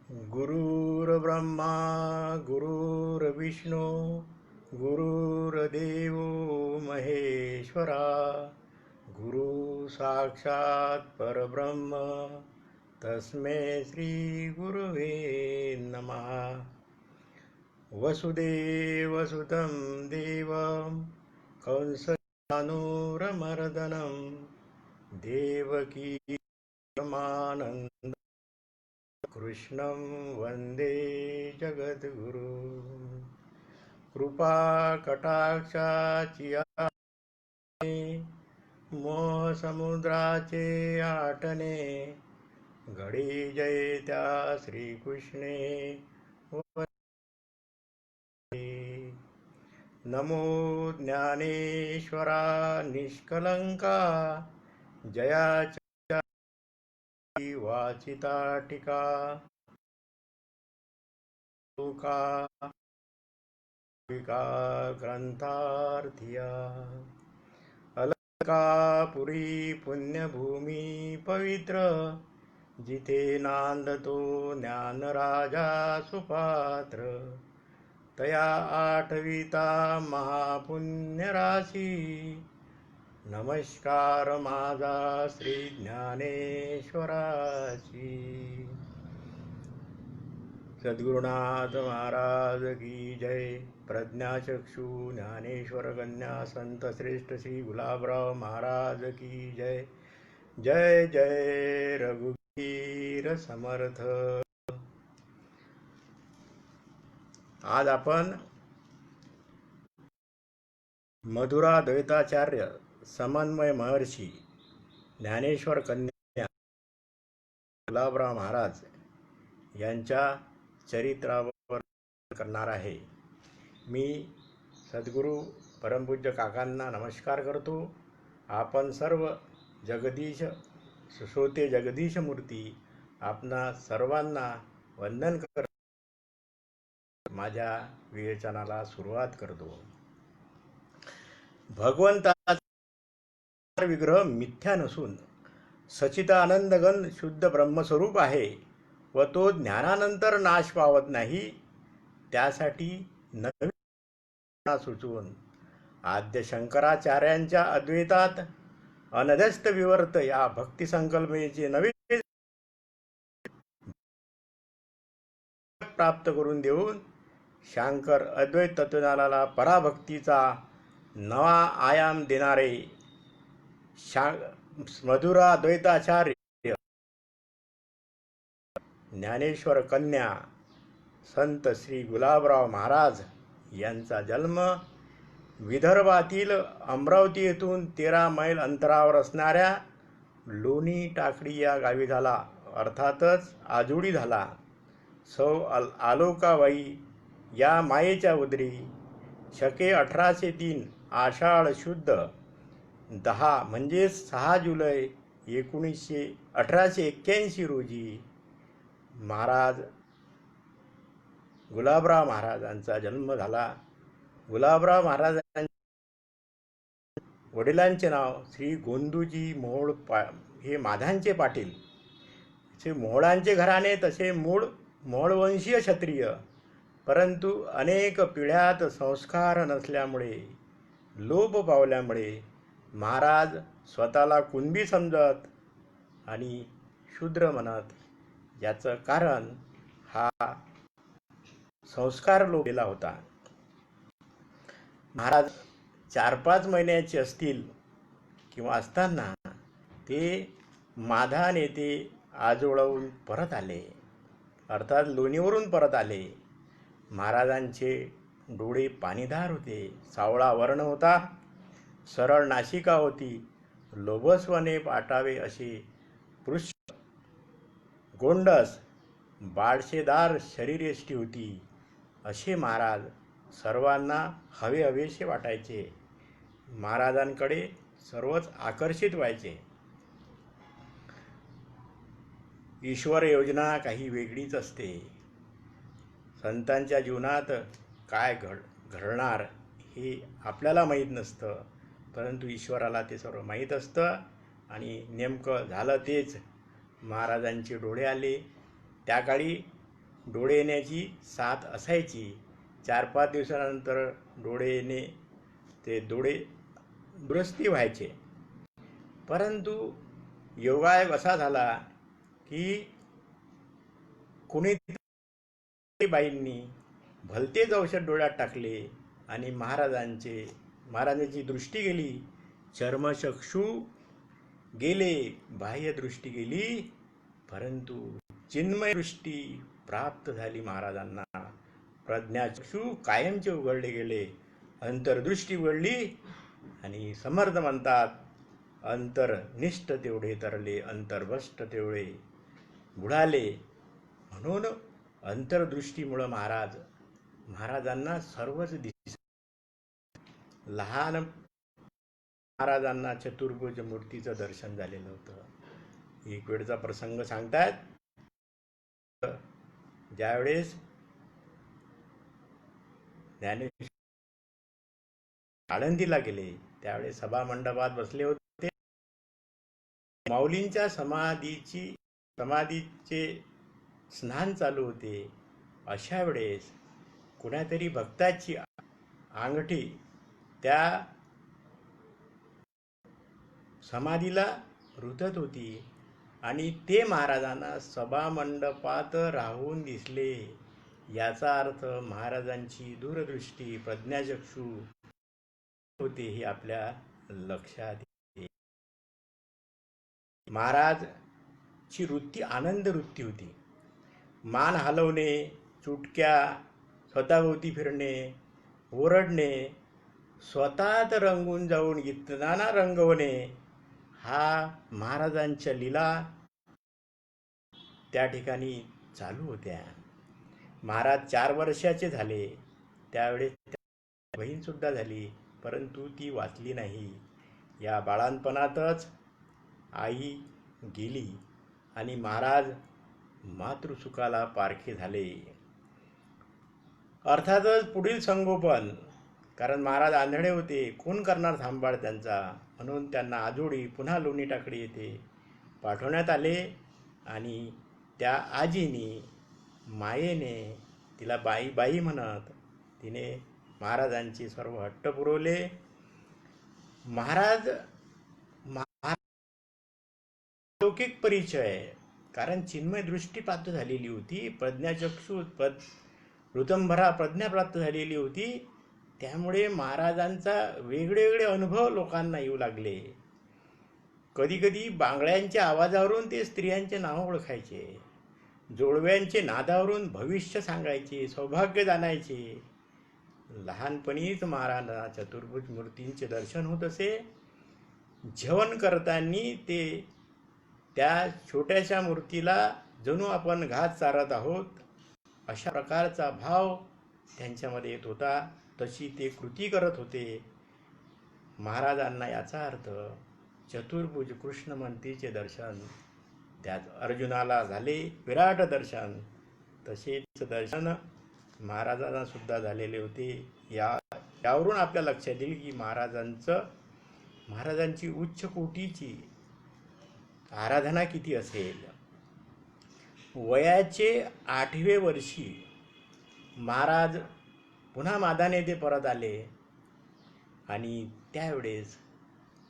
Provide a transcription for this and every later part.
गुरुर्ब्रह्मा गुरुर्विष्णू गुरुर्देव महेश्वरा गुरु साक्षात परब्रह्म तस्मै श्री गुरुवे नमः. वसुदेवसुतं देवं कंसचानूरमर्दनं देवकी परमानंद कृष्णं वंदे जगद्गुरु. कृपा कटाक्षाची मोहसमुद्राचे आटणे घडी जय त्या श्रीकृष्णे नमो ज्ञानेश्वरा निष्कलंका जयाच्या वाचिता टीका ग्रंथार्थिया अलंकापुरी पुण्यभूमी पवित्र जिथे नांदतो ज्ञानराजा सुपात्र तया आठविता महापुण्यराशी नमस्कार माझा श्री ज्ञानेश्वराची. सद्गुरुनाथ महाराज की जय. प्रज्ञाचक्षु ज्ञानेश्वर कन्या संत श्रेष्ठ श्री गुलाबराव महाराज की जय. जय जय रघुवीर समर्थ. आज आपण मधुरा द्वैताचार्य समन्वय महर्षी ज्ञानेश्वर कन्या गुलाबराव महाराज यांच्या चरित्रावर करणार आहे. मी सद्गुरू परमपूज्य काकांना नमस्कार करतो. आपण सर्व जगदीश सुश्रोते जगदीश मूर्ती आपणा सर्वांना वंदन कर माझ्या विवेचनाला सुरुवात करतो. भगवंताचा विग्रह मिथ्या नसून सच्चिदानंदघन शुद्ध ब्रह्मस्वरूप आहे व तो ज्ञानानंतर नाश पावत नाही. त्यासाठी नवीन सुचवून आद्य शंकराचार्यांच्या अद्वैतात अनध्यस्त विवर्त या भक्ती संकल्पनेचे नवे प्राप्त करून देऊन शंकर अद्वैत तत्वज्ञानाला पराभक्तीचा नवा आयाम देणारे मधुरा द्वैताचार्य ज्ञानेश्वर कन्या संत श्री गुलाबराव महाराज यांचा जन्म विदर्भातील अमरावती येथून 13 मैल अंतरावर असणाऱ्या लोणी टाकडी या गावी झाला. अर्थातच आजोडी झाला. सौ आलोकाबाई या मायेच्या उदरी शके 1803 आषाढ शुद्ध 10 म्हणजेच 6 जुलै 1881 रोजी महाराज गुलाबराव महाराजांचा जन्म झाला. गुलाबराव महाराजांच्या वडिलांचे नाव श्री गोंदूजी मोहोळ हे माधांचे पाटील. मोहोळांचे घराणे तसे मूळ मोहोळवंशीय क्षत्रिय, परंतु अनेक पिढ्यात संस्कार नसल्यामुळे लोप पावल्यामुळे महाराज स्वतःला कुणबी समजत आणि शूद्र म्हणत. याचं कारण हा संस्कार लोप गेला होता. महाराज 4-5 महिन्याचे असतील किंवा असताना ते माधान येथे आजोळवून परत आले, अर्थात लोणीवरून परत आले. महाराजांचे डोळे पाणीदार होते, सावळा वर्ण होता, सरळ नासिका होती, लोभसवने पाटावे असे पृष्ठ, गोंडस बाळशेदार शरीरयष्टी होती. असे महाराज सर्वांना हवेहवेसे वाटायचे. महाराजांकडे सर्वच आकर्षित व्हायचे. ईश्वर योजना काही वेगळीच असते. संतांच्या जीवनात काय घडणार हे आपल्याला माहीत नसतं, परंतु ईश्वराला ते सर्व माहीत असतं. आणि नेमकं झालं तेच. महाराजांचे डोळे आले. त्या काळी डोळे येण्याची साथ असायची. 4-5 दिवसानंतर डोळे येणे, ते डोळे दुरुस्ती व्हायचे. परंतु योगायोग असा झाला की कुणी बाईंनी भलतेच औषध डोळ्यात टाकले आणि महाराजांची दृष्टी गेली, चर्मचक्षू गेले, बाह्य दृष्टी गेली, परंतु चिन्मय दृष्टी प्राप्त झाली महाराजांना. प्रज्ञाचक्षू कायमचे उघडले गेले, अंतर्दृष्टी उघडली. आणि समर्थ म्हणतात, अंतर्निष्ठ तेवढे तरले, अंतर्भ्रष्ट तेवढे बुडाले. म्हणून अंतर्दृष्टीमुळं महाराजांना सर्वच दिस. लहान महाराजांना चतुर्भुज मूर्तीचं दर्शन झालेलं होतं. एक वेळचा प्रसंग सांगतात, ज्यावेळेस ज्ञानेश्वर आळंदीला गेले, त्यावेळेस सभा मंडपात बसले होते. माऊलींच्या समाधीचे स्नान चालू होते. अशा वेळेस कुणातरी भक्ताची अंगठी त्या समाधीला रुतत होती आणि ते महाराजांना सभा मंडपात राहून दिसले. याचा अर्थ महाराजांची दूरदृष्टी, प्रज्ञाचक्षू होते हे आपल्या लक्षात येते. महाराजची वृत्ती आनंद वृत्ती होती. मान हलवणे, चुटक्या, स्वतःभोवती फिरणे, ओरडणे, स्वतःत रंगून जाऊन इतरांना रंगवणे, हा महाराजांच्या लीला त्या ठिकाणी चालू होत्या. महाराज 4 वर्षाचे झाले त्यावेळेस बहीण सुद्धा झाली, परंतु ती वाचली नाही. या बाळांपणातच आई गेली आणि महाराज मातृसुखाला पारखे झाले. अर्थातच पुढील संगोपन, कारण महाराज आंधळे होते, कोण करणार सांभाळ त्यांचा, म्हणून त्यांना आजोळी पुन्हा लोणी टाकडी येथे पाठवण्यात आले. आणि त्या आजीने मायेने तिला बाई बाई म्हणत तिने महाराजांचे सर्व हट्ट पुरवले. महाराज लौकिक परिचय, कारण चिन्मय दृष्टी प्राप्त झालेली होती, प्रज्ञाचक्षु ऋतंभरा प्रज्ञा प्राप्त झालेली होती. त्यामुळे महाराजांचा वेगवेगळे अनुभव लोकांना येऊ लागले. कधीकधी बांगड्यांच्या आवाजावरून ते स्त्रियांचे नाव ओळखायचे, जोडव्यांचे नादावरून भविष्य सांगायचे, सौभाग्य जाणायचे. लहानपणीच महाराजांना चतुर्भुज मूर्तींचे दर्शन होत असे. जेवण करताना ते त्या छोट्याशा मूर्तीला जणू आपण घास चारत आहोत अशा प्रकारचा भाव त्यांच्यामध्ये येत होता. तशी ते कृती करत होते. महाराजांना याचा अर्थ चतुर्भुज कृष्ण मूर्तीचे दर्शन त्यात अर्जुनाला झाले, विराट दर्शन, तसेच दर्शन महाराजांना सुद्धा झालेले होते. यावरून आपल्या लक्षात येईल की महाराजांची उच्च कोटीची आराधना किती असेल. वयाचे 8वे वर्षी महाराज पुन्हा मादाने येथे परत आले आणि त्यावेळेस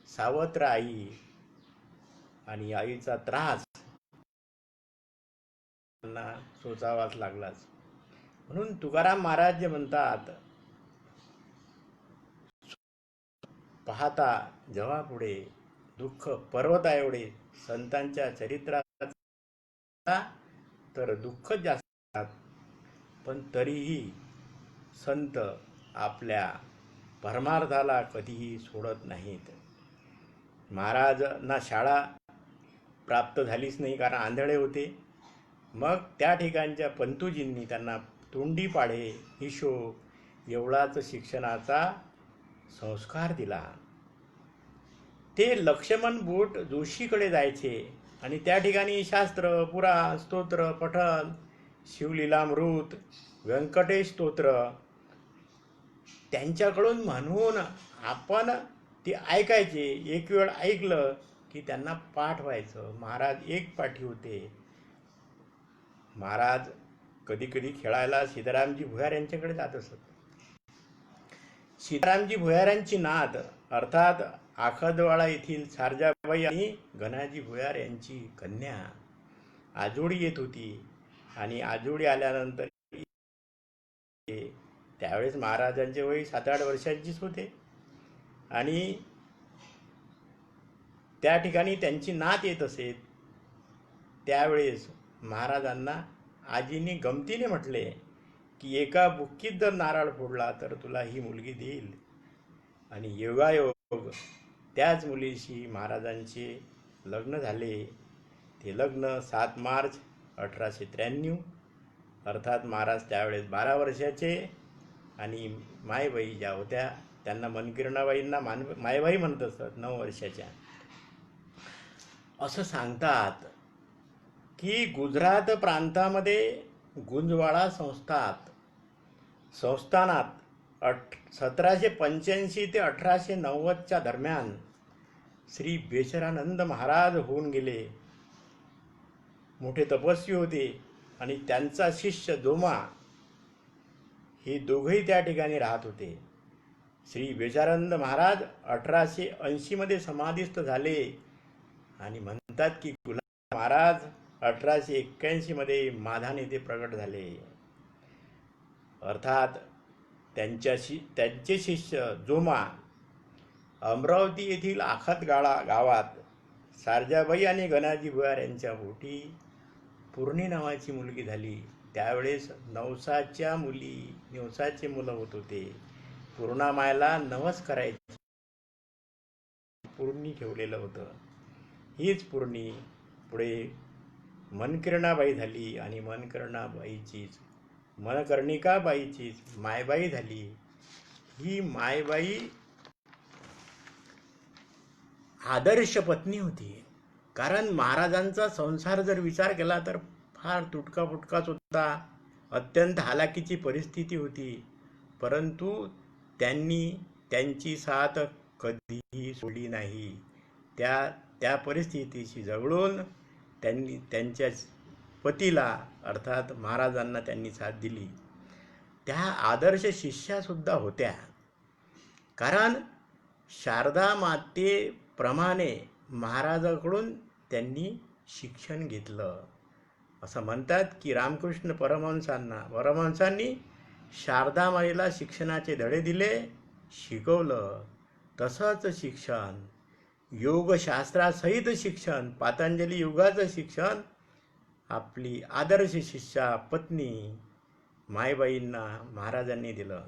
सावत्र आई आणि आईचा त्रास त्यांना सोसावाच लागलाच. म्हणून तुकाराम महाराज जे म्हणतात, पाहता जेव्हा पुढे दुःख पर्वता एवढे, संतांच्या चरित्रात तर दुःख जास्त, पण तरीही संत आपल्या परमार्थाला कधीही सोडत नाहीत. महाराजांना शाळा प्राप्त झालीच नाही, कारण आंधळे होते. मग त्या ठिकाणच्या पंतुजींनी त्यांना तोंडी पाढे, हिशोब एवढाच शिक्षणाचा संस्कार दिला. ते लक्ष्मण बोट जोशीकडे जायचे आणि त्या ठिकाणी शास्त्र, पुराण, स्तोत्र, पठण, शिवलीलामृत, व्यंकटेश स्तोत्र त्यांच्याकडून म्हणून आपण ते ऐकायचे. एक वेळ ऐकलं की त्यांना पाठ व्हायचं. महाराज एक पाठी होते. महाराज कधी कधी खेळायला सीतारामजी भुयार यांच्याकडे जात असत. सीतारामजी भुयारांची नात अर्थात आखदवाडा येथील सारजाबाई आणि गणाजी भुयार यांची कन्या आजोळी येत होती. आणि आजोळी आल्यानंतर त्यावेळेस महाराजांचे वय 7-8 वर्षांचीच होते. आणि त्या ठिकाणी त्यांची नात येत असे. त्यावेळेस महाराजांना आजीने गमतीने म्हटले की एका बुक्कीत जर नारळ फोडला तर तुला ही मुलगी देईल. आणि योगायोग त्याच मुलीशी महाराजांचे लग्न झाले. ते लग्न 7 मार्च 1893 अर्थात महाराज त्यावेळेस 12 वर्षाचे. आणि मायबाई ज्या होत्या त्यांना मनकिरणाबाईंना मायबाई म्हणत असत, 9 वर्षाच्या. असं सांगतात की गुजरात प्रांतामध्ये गुंजवाडा संस्थानात 1785 ते 1890च्या दरम्यान श्री बेचरानंद महाराज होऊन गेले. मोठे तपस्वी होते. आणि त्यांचा शिष्य जोमा हे दोघंही त्या ठिकाणी राहत होते. श्री बेचानंद महाराज 1880 मध्ये समाधिस्थ झाले. आणि म्हणतात की गुलाब महाराज 1881 मध्ये माधान येथे प्रगट झाले. अर्थात त्यांचे शिष्य जोमा अमरावती येथील आखतगाळा गावात सारजाबाई आणि गणाजी भुयार यांच्या पोटी पूर्णी नावाची मुलगी झाली. त्यावेळेस नवसाचे मुलं होत होते. पूर्णामायला नवस करायची पूर्णी ठेवलेलं होतं. हीच पूर्णी पुढे मनकिरणाबाई झाली. आणि मनकर्णिकाबाईचीच मायबाई झाली. ही मायबाई आदर्श पत्नी होती. कारण महाराजांचा संसार जर विचार केला तर फार तुटका फुटकाच होता. अत्यंत हालाकीची परिस्थिती होती. परंतु त्यांनी त्यांची साथ कधीही सोडली नाही. त्या परिस्थितीशी झगडून त्यांनी त्यांच्या पतीला अर्थात महाराजांना त्यांनी साथ दिली. त्या आदर्श शिष्यासुद्धा होत्या. कारण शारदा मातेप्रमाणे महाराजांकडून त्यांनी शिक्षण घेतलं. असं म्हणतात की रामकृष्ण परमहंसांनी शारदा माईला शिक्षणाचे धडे दिले, शिकवलं. तसंच शिक्षण योगशास्त्रासहित शिक्षण, पातंजली युगाचं शिक्षण आपली आदर्श शिष्या पत्नी मायबाईंना महाराजांनी दिलं.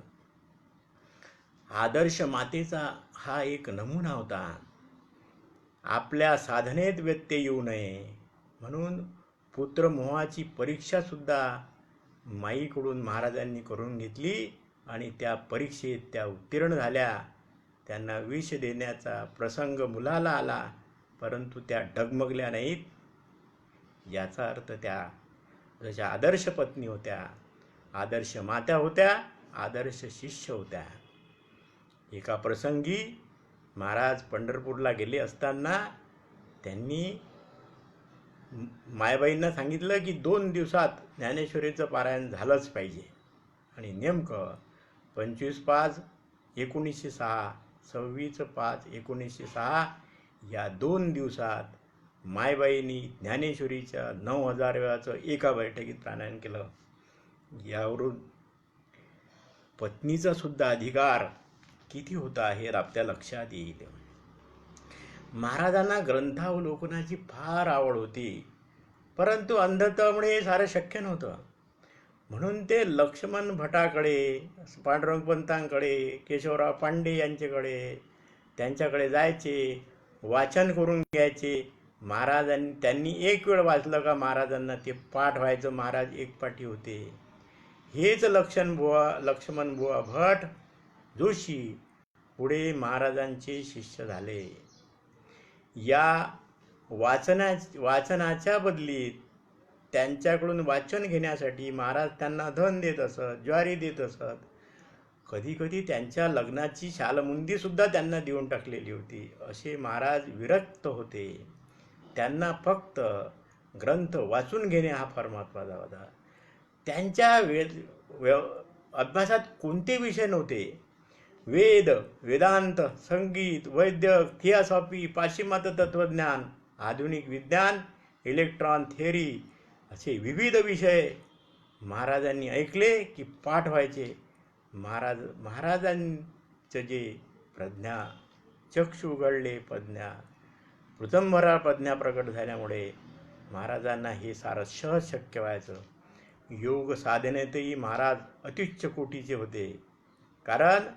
आदर्श मातेचा हा एक नमुना होता. आपल्या साधनेत व्यत्यय येऊ नये म्हणून पुत्रमोहाची परीक्षासुद्धा माईकडून महाराजांनी करून घेतली. आणि त्या परीक्षेत त्या उत्तीर्ण झाल्या. त्यांना विष देण्याचा प्रसंग मुलाला आला, परंतु त्या डगमगल्या नाहीत. याचा अर्थ त्या जशा आदर्श पत्नी होत्या, आदर्श माता होत्या, आदर्श शिष्य होत्या. एका प्रसंगी महाराज पंढरपूरला गेले असताना त्यांनी मायबाईंना सांगितलं की 2 दिवसात ज्ञानेश्वरीचं पारायण झालंच पाहिजे. आणि नेमकं 25/5/1906, 26/5/1906 या 2 दिवसात मायबाईंनी ज्ञानेश्वरीच्या 9000 वेळाचं एका बैठकीत पारायण केलं. यावरून पत्नीचा सुद्धा अधिकार किती होता हे आपल्या लक्षात येईल. महाराजांना ग्रंथावलोकनाची फार आवड होती, परंतु अंधत्वामुळे हे सारं शक्य नव्हतं. म्हणून ते लक्ष्मण भटाकडे, पांडुरंग पंतांकडे, केशवराव पांडे यांच्याकडे त्यांच्याकडे जायचे, वाचन करून घ्यायचे. त्यांनी एक वेळ वाचलं का महाराजांना ते पाठ व्हायचं. महाराज एकपाठी होते. हेच लक्ष्मण बुवा भट जोशी पुढे महाराजांचे शिष्य झाले. या वाचनाच्या बदलीत त्यांच्याकडून वाचन घेण्यासाठी महाराज त्यांना धन देत असत, ज्वारी देत असत. कधी कधी त्यांच्या लग्नाची शालमुंदीसुद्धा त्यांना देऊन टाकलेली होती. असे महाराज विरक्त होते. त्यांना फक्त ग्रंथ वाचून घेणे हा फार महत्त्वाचा होता. त्यांच्या अभ्यासात कोणते विषय नव्हते. वेद, वेदांत, संगीत, वैद्यक, थिओसॉफी, पाश्चिमात्य तत्त्वज्ञान, आधुनिक विज्ञान, इलेक्ट्रॉन थिअरी असे विविध विषय महाराजांनी ऐकले की पाठ व्हायचे. महाराजांचं जे प्रज्ञा चक्षु उघडले, ऋतंभरा प्रज्ञा प्रकट झाल्यामुळे महाराजांना हे सारं सहज शक्य व्हायचं. योग साधनेतही महाराज अत्युच्च कोटीचे होते. कारण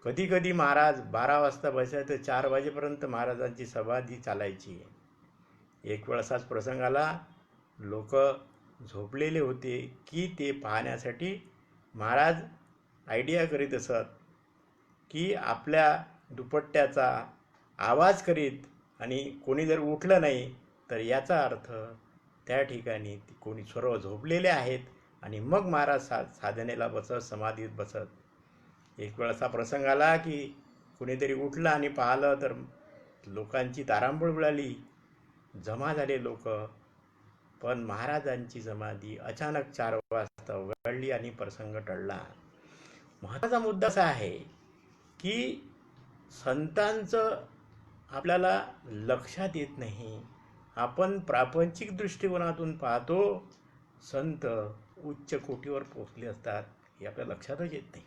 कधी कधी महाराज 12 वाजता बसायचं, 4 वाजेपर्यंत महाराजांची समाधी चालायची. एक वेळ असाच प्रसंग आला, लोक झोपलेले होते की ते पाहण्यासाठी महाराज आयडिया करीत असत की आपल्या दुपट्ट्याचा आवाज करीत आणि कोणी जर उठलं नाही तर याचा अर्थ त्या ठिकाणी कोणी सर्व झोपलेले आहेत आणि मग महाराज साधनेला बसत, समाधीत बसत. एक वेळ असा प्रसंग आला की कुणीतरी उठलं आणि पाहिलं तर लोकांची तारांबळ उडाली, जमा झाले लोक. पण महाराजांची समाधी अचानक 4 वाजता उघडली आणि प्रसंग टळला. महत्त्वाचा मुद्दा असा आहे की संतांचं आपल्याला लक्षात येत नाही. आपण प्रापंचिक दृष्टिकोनातून पाहतो, संत उच्च कोटीवर पोचले असतात हे आपल्या लक्षातच येत नाही.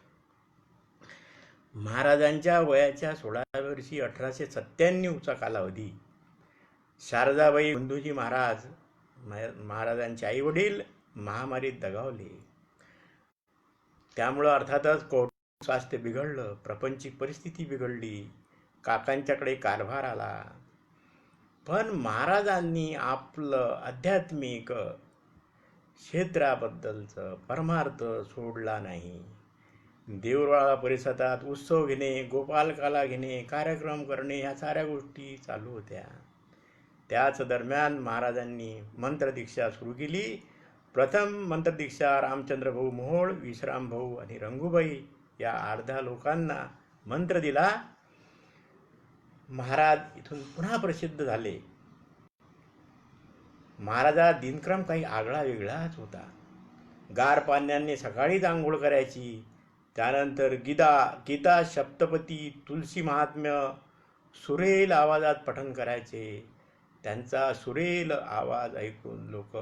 महाराजांच्या वयाच्या 16व्या वर्षी 1897चा कालावधी शारदाबाई बंधूजी महाराजांचे आई वडील महामारीत दगावले. त्यामुळं अर्थातच स्वास्थ्य बिघडलं, प्रापंचिक परिस्थिती बिघडली, काकांच्याकडे कारभार आला. पण महाराजांनी आपलं आध्यात्मिक क्षेत्राबद्दलचं परमार्थ सोडला नाही. देऊळवाडा परिसरात उत्सव घेणे, गोपालकाला घेणे, कार्यक्रम करणे ह्या साऱ्या गोष्टी चालू होत्या. त्याच दरम्यान महाराजांनी मंत्रदीक्षा सुरू केली. प्रथम मंत्रदीक्षा रामचंद्र भाऊ मोहोळ, विश्राम भाऊ आणि रंगूबाई या अर्ध्या लोकांना मंत्र दिला. महाराज इथून पुन्हा प्रसिद्ध झाले. महाराजा दिनक्रम काही आगळा वेगळाच होता. गार पाण्याने सकाळीच आंघोळ करायची, त्यानंतर गीता, सप्तपदी, तुलसी महात्म्य सुरेल आवाजात पठण करायचे. त्यांचा सुरेल आवाज ऐकून लोक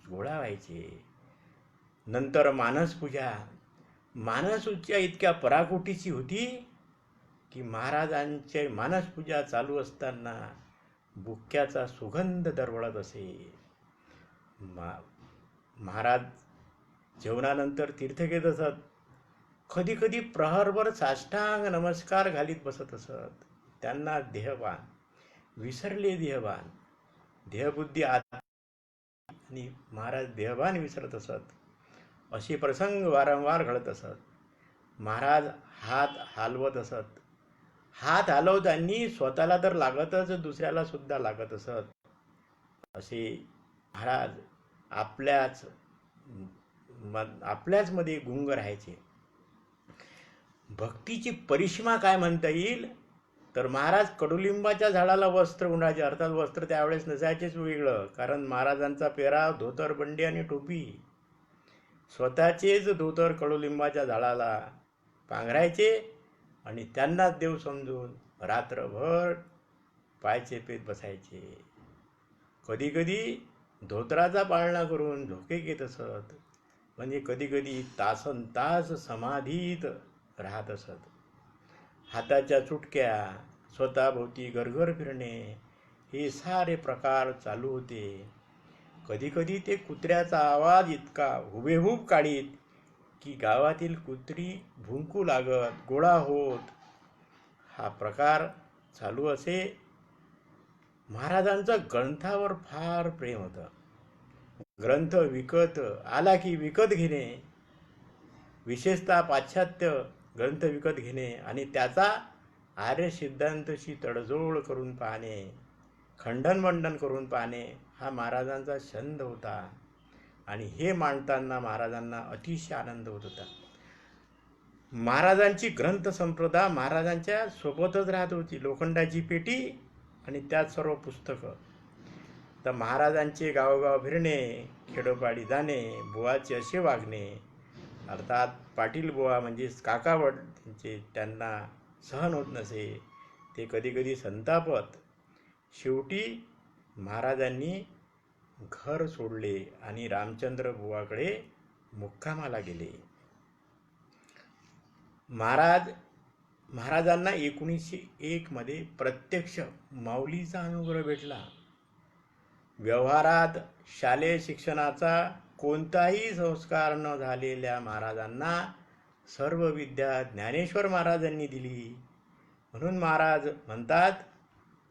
गोळा व्हायचे. नंतर मानसपूजा. मानसपूजा इतक्या पराकोटीची होती की महाराजांचे मानसपूजा चालू असताना बुक्क्याचा सुगंध दरवळत असे. महाराज जेवणानंतर तीर्थ घेत असत. कधी कधी प्रहरभर साष्टांग नमस्कार घालीत बसत असत. त्यांना देहभान, विसरले देहभान, देहबुद्धी आणि महाराज देहभान विसरत असत. असे प्रसंग वारंवार घडत असत. महाराज हात हलवत असत. हात हलवताना स्वतःला तर लागतच, दुसऱ्याला सुद्धा लागत असत. असे महाराज आपल्याच मध्ये गुंग राहायचे. भक्तीची परिसीमा काय म्हणता येईल तर महाराज कडुलिंबाच्या झाडाला वस्त्र गुंडायचे. अर्थात वस्त्र त्यावेळेस नसायचेच वेगळं, कारण महाराजांचा पेहराव धोतर, बंडी आणि टोपी. स्वतःचेच धोतर कडुलिंबाच्या झाडाला पांघरायचे आणि त्यांनाच देव समजून रात्रभर पायचे पेत बसायचे. कधी कधी धोतराचा पाळणा करून झोके घेत असत. म्हणजे कधी कधी तासन तास समाधीत राहत असत. हाताच्या चुटक्या, स्वतःभोवती गरगर फिरणे हे सारे प्रकार चालू होते. कधी कधी ते कुत्र्याचा आवाज इतका हुबेहूब काढीत की गावातील कुत्री भुंकू लागत, गोळा होत. हा प्रकार चालू असे. महाराजांचं ग्रंथावर फार प्रेम होतं. ग्रंथ विकत आला की विकत घेणे, विशेषतः पाश्चात्य ग्रंथ विकत घेणे आणि त्याचा आर्य सिद्धांताशी तडजोड करून पाहणे, खंडन करून पाहणे हा महाराजांचा छंद होता. आणि हे मांडताना महाराजांना अतिशय आनंद होत होता. महाराजांची ग्रंथ संपदा महाराजांच्या सोबतच राहत होती. लोखंडाची पेटी आणि त्यात सर्व पुस्तकं. तर महाराजांचे गावोगाव फिरणे, खेडोपाडी जाणे, बुवाचे असे वागणे, अर्थात पाटील बुवा म्हणजेच काकावड त्यांना सहन होत नसे, ते कधीकधी संतापत. शेवटी महाराजांनी घर सोडले आणि रामचंद्र बुवाकडे मुक्कामाला गेले. महाराजांना 1901 मध्ये प्रत्यक्ष माऊलीचा अनुग्रह भेटला. व्यवहारात शालेय शिक्षणाचा कोणताही संस्कार न झालेल्या महाराजांना सर्व विद्या ज्ञानेश्वर महाराजांनी दिली. म्हणून महाराज म्हणतात,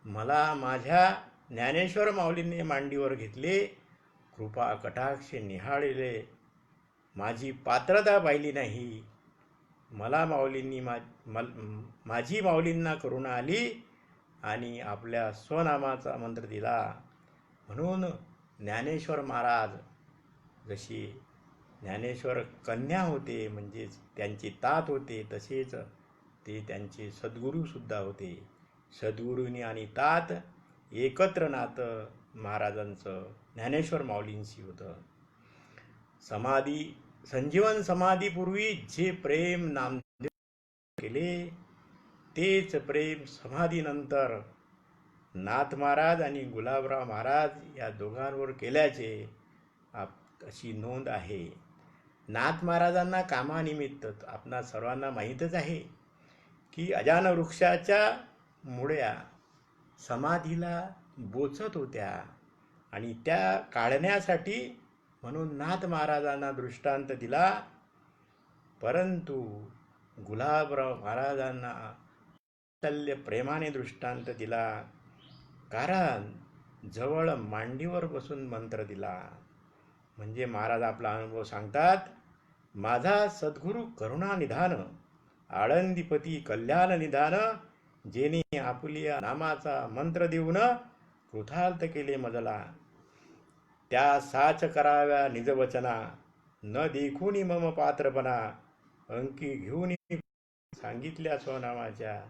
मला माझ्या ज्ञानेश्वर माऊलींनी मांडीवर घेतले, कृपा कटाक्ष निहाळले, माझी पात्रता पाहिली नाही. मला माऊलींनी माझी माऊलींना करुणा आली आणि आपल्या स्वनामाचा मंत्र दिला. म्हणून ज्ञानेश्वर महाराज जशी ज्ञानेश्वर कन्या होते, म्हणजेच त्यांचे तात होते, तसेच ते त्यांचे सद्गुरूसुद्धा होते. सद्गुरूंनी आणि तात एकत्र नातं महाराजांचं ज्ञानेश्वर माऊलींशी होतं. संजीवन समाधीपूर्वी जे प्रेम नामदेव केले, तेच प्रेम समाधीनंतर नाथ महाराज आणि गुलाबराव महाराज या दोघांवर केल्याचे अशी नोंद आहे. नाथ महाराजांना कामानिमित्त आपणा सर्वांना माहीतच आहे की अजान वृक्षाच्या मुळ्या समाधीला बोचत होत्या आणि त्या काढण्यासाठी म्हणून नाथ महाराजांना दृष्टांत दिला. परंतु गुलाबराव महाराजांना तल्य प्रेमाने दृष्टांत दिला, कारण जवळ मांडीवर बसून मंत्र दिला. म्हणजे महाराज आपला अनुभव सांगतात, माझा सद्गुरू करुणा निधान, आळंदीपती कल्याण निधान, जेने आपुलिया नामाचा मंत्र देऊन कृतार्थ केले मजला. त्या साच कराव्या निजवचना, न देखून मम पात्रपणा, अंकी घेऊन सांगितल्या स्वनामाच्या.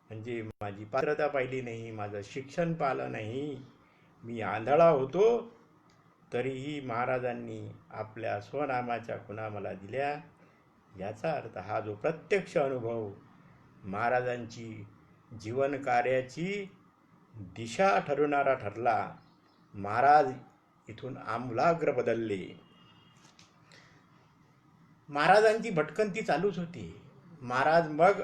म्हणजे माझी पात्रता पाहिली नाही, माझं शिक्षण पाहिलं नाही, मी आंधळा होतो, तरीही महाराजांनी आपल्या स्वनामाच्या खुणा मला दिल्या. याचा अर्थ हा जो प्रत्यक्ष अनुभव महाराजांची जीवन कार्याची दिशा ठरवणारा ठरला. महाराज इथून आमूलाग्र बदलले. महाराजांची भटकंती चालूच होती. महाराज मग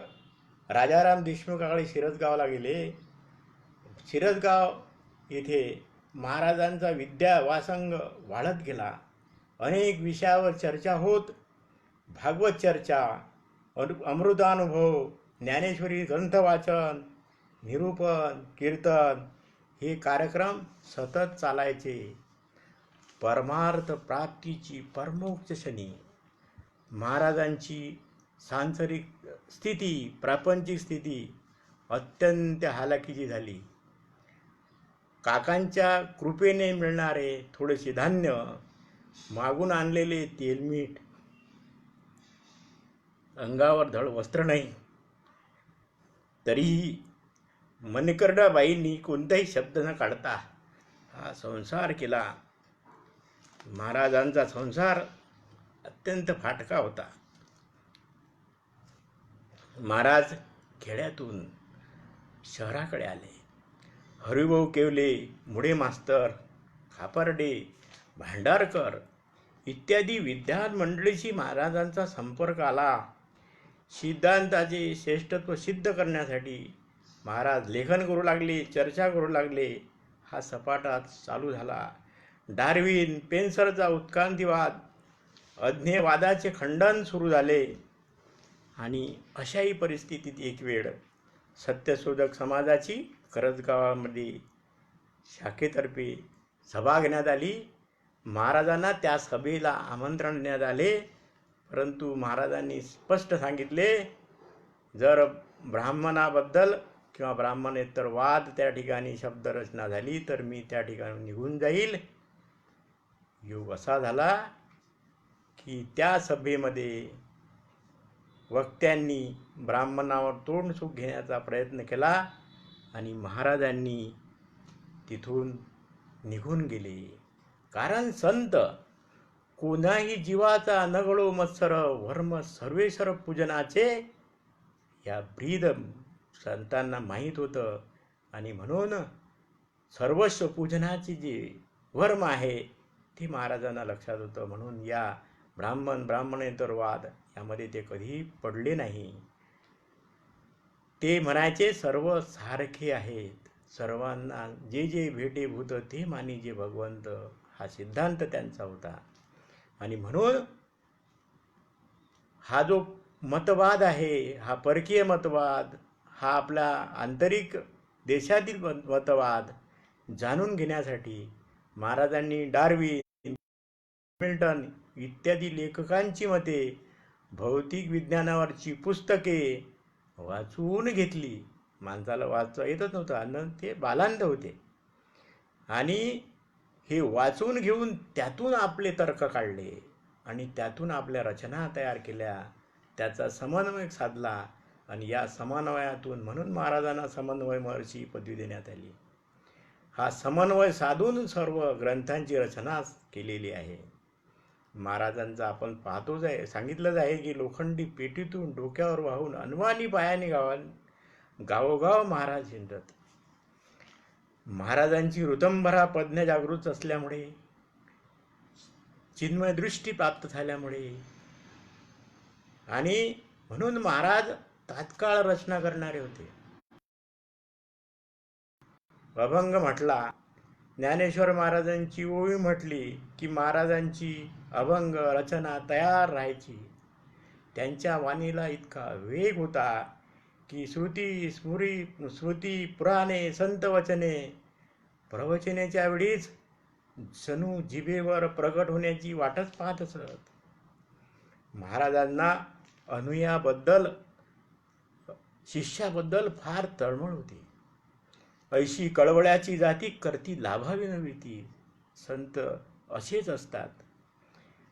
राजाराम देशमुखाकडे शिरसगावला गेले. शिरसगाव येथे महाराजांचा विद्या वासंग वाढत गेला. अनेक विषयावर चर्चा होत. भागवत चर्चा, अमृतानुभव, ज्ञानेश्वरी ग्रंथ वाचन, निरूपण, कीर्तन हे कार्यक्रम सतत चालायचे. परमार्थ प्राप्तीची परमोच्च क्षणी महाराजांची सांसारिक स्थिती, प्रापंचिक स्थिती अत्यंत हालाकीची झाली. काकांच्या कृपेने मिळणारे थोडेसे धान्य, मागून आणलेले तेलमीठ, अंगावर धड वस्त्र नाही, तरीही मनकर्डाबाईंनी कोणताही शब्द न काढता हा संसार केला. महाराजांचा संसार अत्यंत फाटका होता. महाराज खेड्यातून शहराकडे आले. हरिभाऊ केवले, मुडे मास्तर, खापर्डे, भांडारकर इत्यादी विद्वान मंडळीशी महाराजांचा संपर्क आला. सिद्धांताचे श्रेष्ठत्व सिद्ध करण्यासाठी महाराज लेखन करू लागले, चर्चा करू लागले. हा सपाटा चालू झाला. डार्विन, पेन्सरचा उत्क्रांतिवाद, अज्ञेयवादाचे खंडन सुरू झाले. आणि अशाही परिस्थितीत एक वेळ सत्यशोधक समाजाची करंजगावामध्ये शाखेतर्फे सभा घेण्यात आली. महाराजांना त्या सभेला आमंत्रण देण्यात आले, परंतु महाराजांनी स्पष्ट सांगितले, जर ब्राह्मणाबद्दल किंवा ब्राह्मणेतर वाद त्या ठिकाणी शब्दरचना झाली तर मी त्या ठिकाणी निघून जाईल. योग असा झाला की त्या सभेमध्ये वक्त्यांनी ब्राह्मणावर तोंडसुख घेण्याचा प्रयत्न केला आणि महाराजांनी तिथून निघून गेले. कारण संत कोणाही जीवाचा अनगळो मत्सर वर्म सर्वेश्वर पूजनाचे या ब्रीद संतांना माहीत होतं. आणि म्हणून सर्वस्व पूजनाची जी वर्म आहे ती महाराजांना लक्षात होतं. म्हणून या ब्राह्मणेतर वाद यामध्ये ते कधीही पडले नाही. ते म्हणायचे सर्व सारखे आहेत, सर्वांना जे जे भेटेभूत ते मानी जे भगवंत, हा सिद्धांत त्यांचा होता. आणि म्हणून हा जो मतवाद आहे, हा परकीय मतवाद, हा आपला आंतरिक देशातील मतवाद जाणून घेण्यासाठी महाराजांनी डार्विन, मिल्टन इत्यादी लेखकांची मते, भौतिक विज्ञानावरची पुस्तके वाचून घेतली. माणसाला वाचता येतच नव्हतं आणि ते बालांत होते. आणि हे वाचून घेऊन त्यातून आपले तर्क काढले आणि त्यातून आपल्या रचना तयार केल्या, त्याचा समन्वय साधला. आणि या समन्वयातून म्हणून महाराजांना समन्वय महर्षी पदवी देण्यात आली. हा समन्वय साधून सर्व ग्रंथांची रचना केलेली आहे. महाराजांचं आपण पाहतोच आहे, सांगितलंच आहे की लोखंडी पेटीतून डोक्यावर वाहून अनवाणी पायाने गावोगाव महाराज हिंडत. महाराजांची ऋतंभरा प्रज्ञा जागृत असल्यामुळे, चिन्मय दृष्टी प्राप्त झाल्यामुळे, आणि म्हणून महाराज तात्काळ रचना करणारे होते. अभंग म्हटला, ज्ञानेश्वर महाराजांची ओवी म्हटली की महाराजांची अभंग रचना तयार राहायची. त्यांच्या वाणीला इतका वेग होता की स्मृती पुराणे संत वचने प्रवचनेच्या वेळीच जणू जिभेवर प्रगट होण्याची वाटच पाहत असत. महाराजांना अनुयाबद्दल, शिष्याबद्दल फार तळमळ होती. ऐशी कळवळ्याची जाती करती लाभावी नव्हे ती. संत असेच असतात.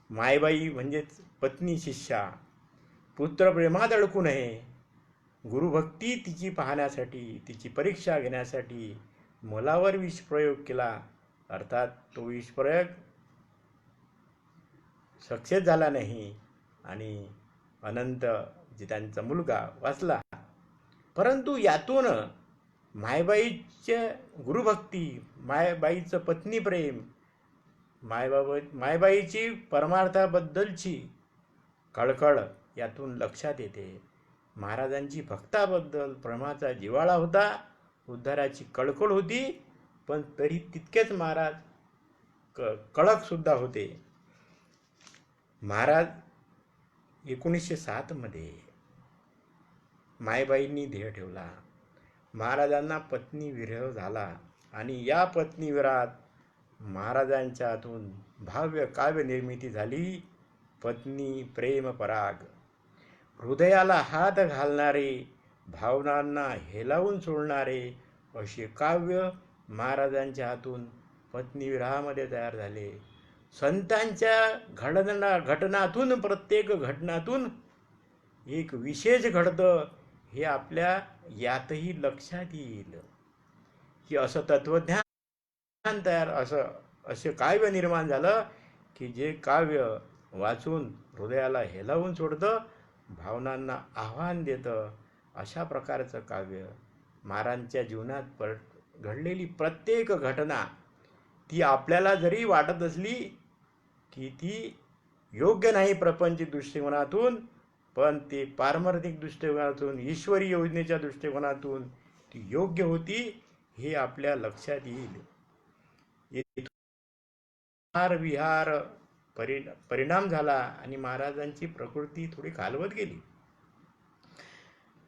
मायबाई म्हणजेच पत्नी शिष्या, पुत्र प्रेमात अडकू नये. गुरुभक्ती तिची पाहण्यासाठी, तिची परीक्षा घेण्यासाठी मुलावर विषप्रयोग केला. अर्थात तो विषप्रयोग सक्सेस झाला नाही आणि अनंत जे त्यांचा मुलगा वाचला. परंतु यातून मायबाईचे गुरुभक्ती, मायबाईचं पत्नीप्रेम, मायबाईची परमार्थाबद्दलची कळकळ यातून लक्षात येते. महाराजांची भक्ताबद्दल प्रेमाचा जिव्हाळा होता, उद्धाराची कळकळ होती, पण तरी तितकेच महाराज कडकसुद्धा होते. महाराज 1907 मध्ये मायबाईंनी ध्येय ठेवला. महाराजांना पत्नी विरह झाला आणि या पत्नीविरात महाराजांच्या हातून भाव्य काव्य निर्मिती झाली. पत्नी प्रेम पराग, हृदयाला हात घालणारे, भावनांना हेलावून सोडणारे असे काव्य महाराजांच्या हातून पत्नीविरहामध्ये तयार झाले. संतांच्या घटनातून, प्रत्येक घटनातून एक विशेष घडतं हे आपल्या यातही लक्षात येईल की असं तत्वज्ञान तयार, असे काव्य निर्माण झालं की जे काव्य वाचून हृदयाला हेलावून सोडतं, भावनांना आव्हान देतं. अशा प्रकारचं काव्य महाराजांच्या जीवनात घडलेली प्रत्येक घटना ती आपल्याला जरी वाटत असली की ती योग्य नाही प्रपंचिक दृष्टिकोनातून, पण ते पारमार्थिक दृष्टिकोनातून, ईश्वरी योजनेच्या दृष्टिकोनातून ती योग्य होती हे आपल्या लक्षात येईल. विहार परिणाम झाला आणि महाराजांची प्रकृती थोडी खालवत गेली.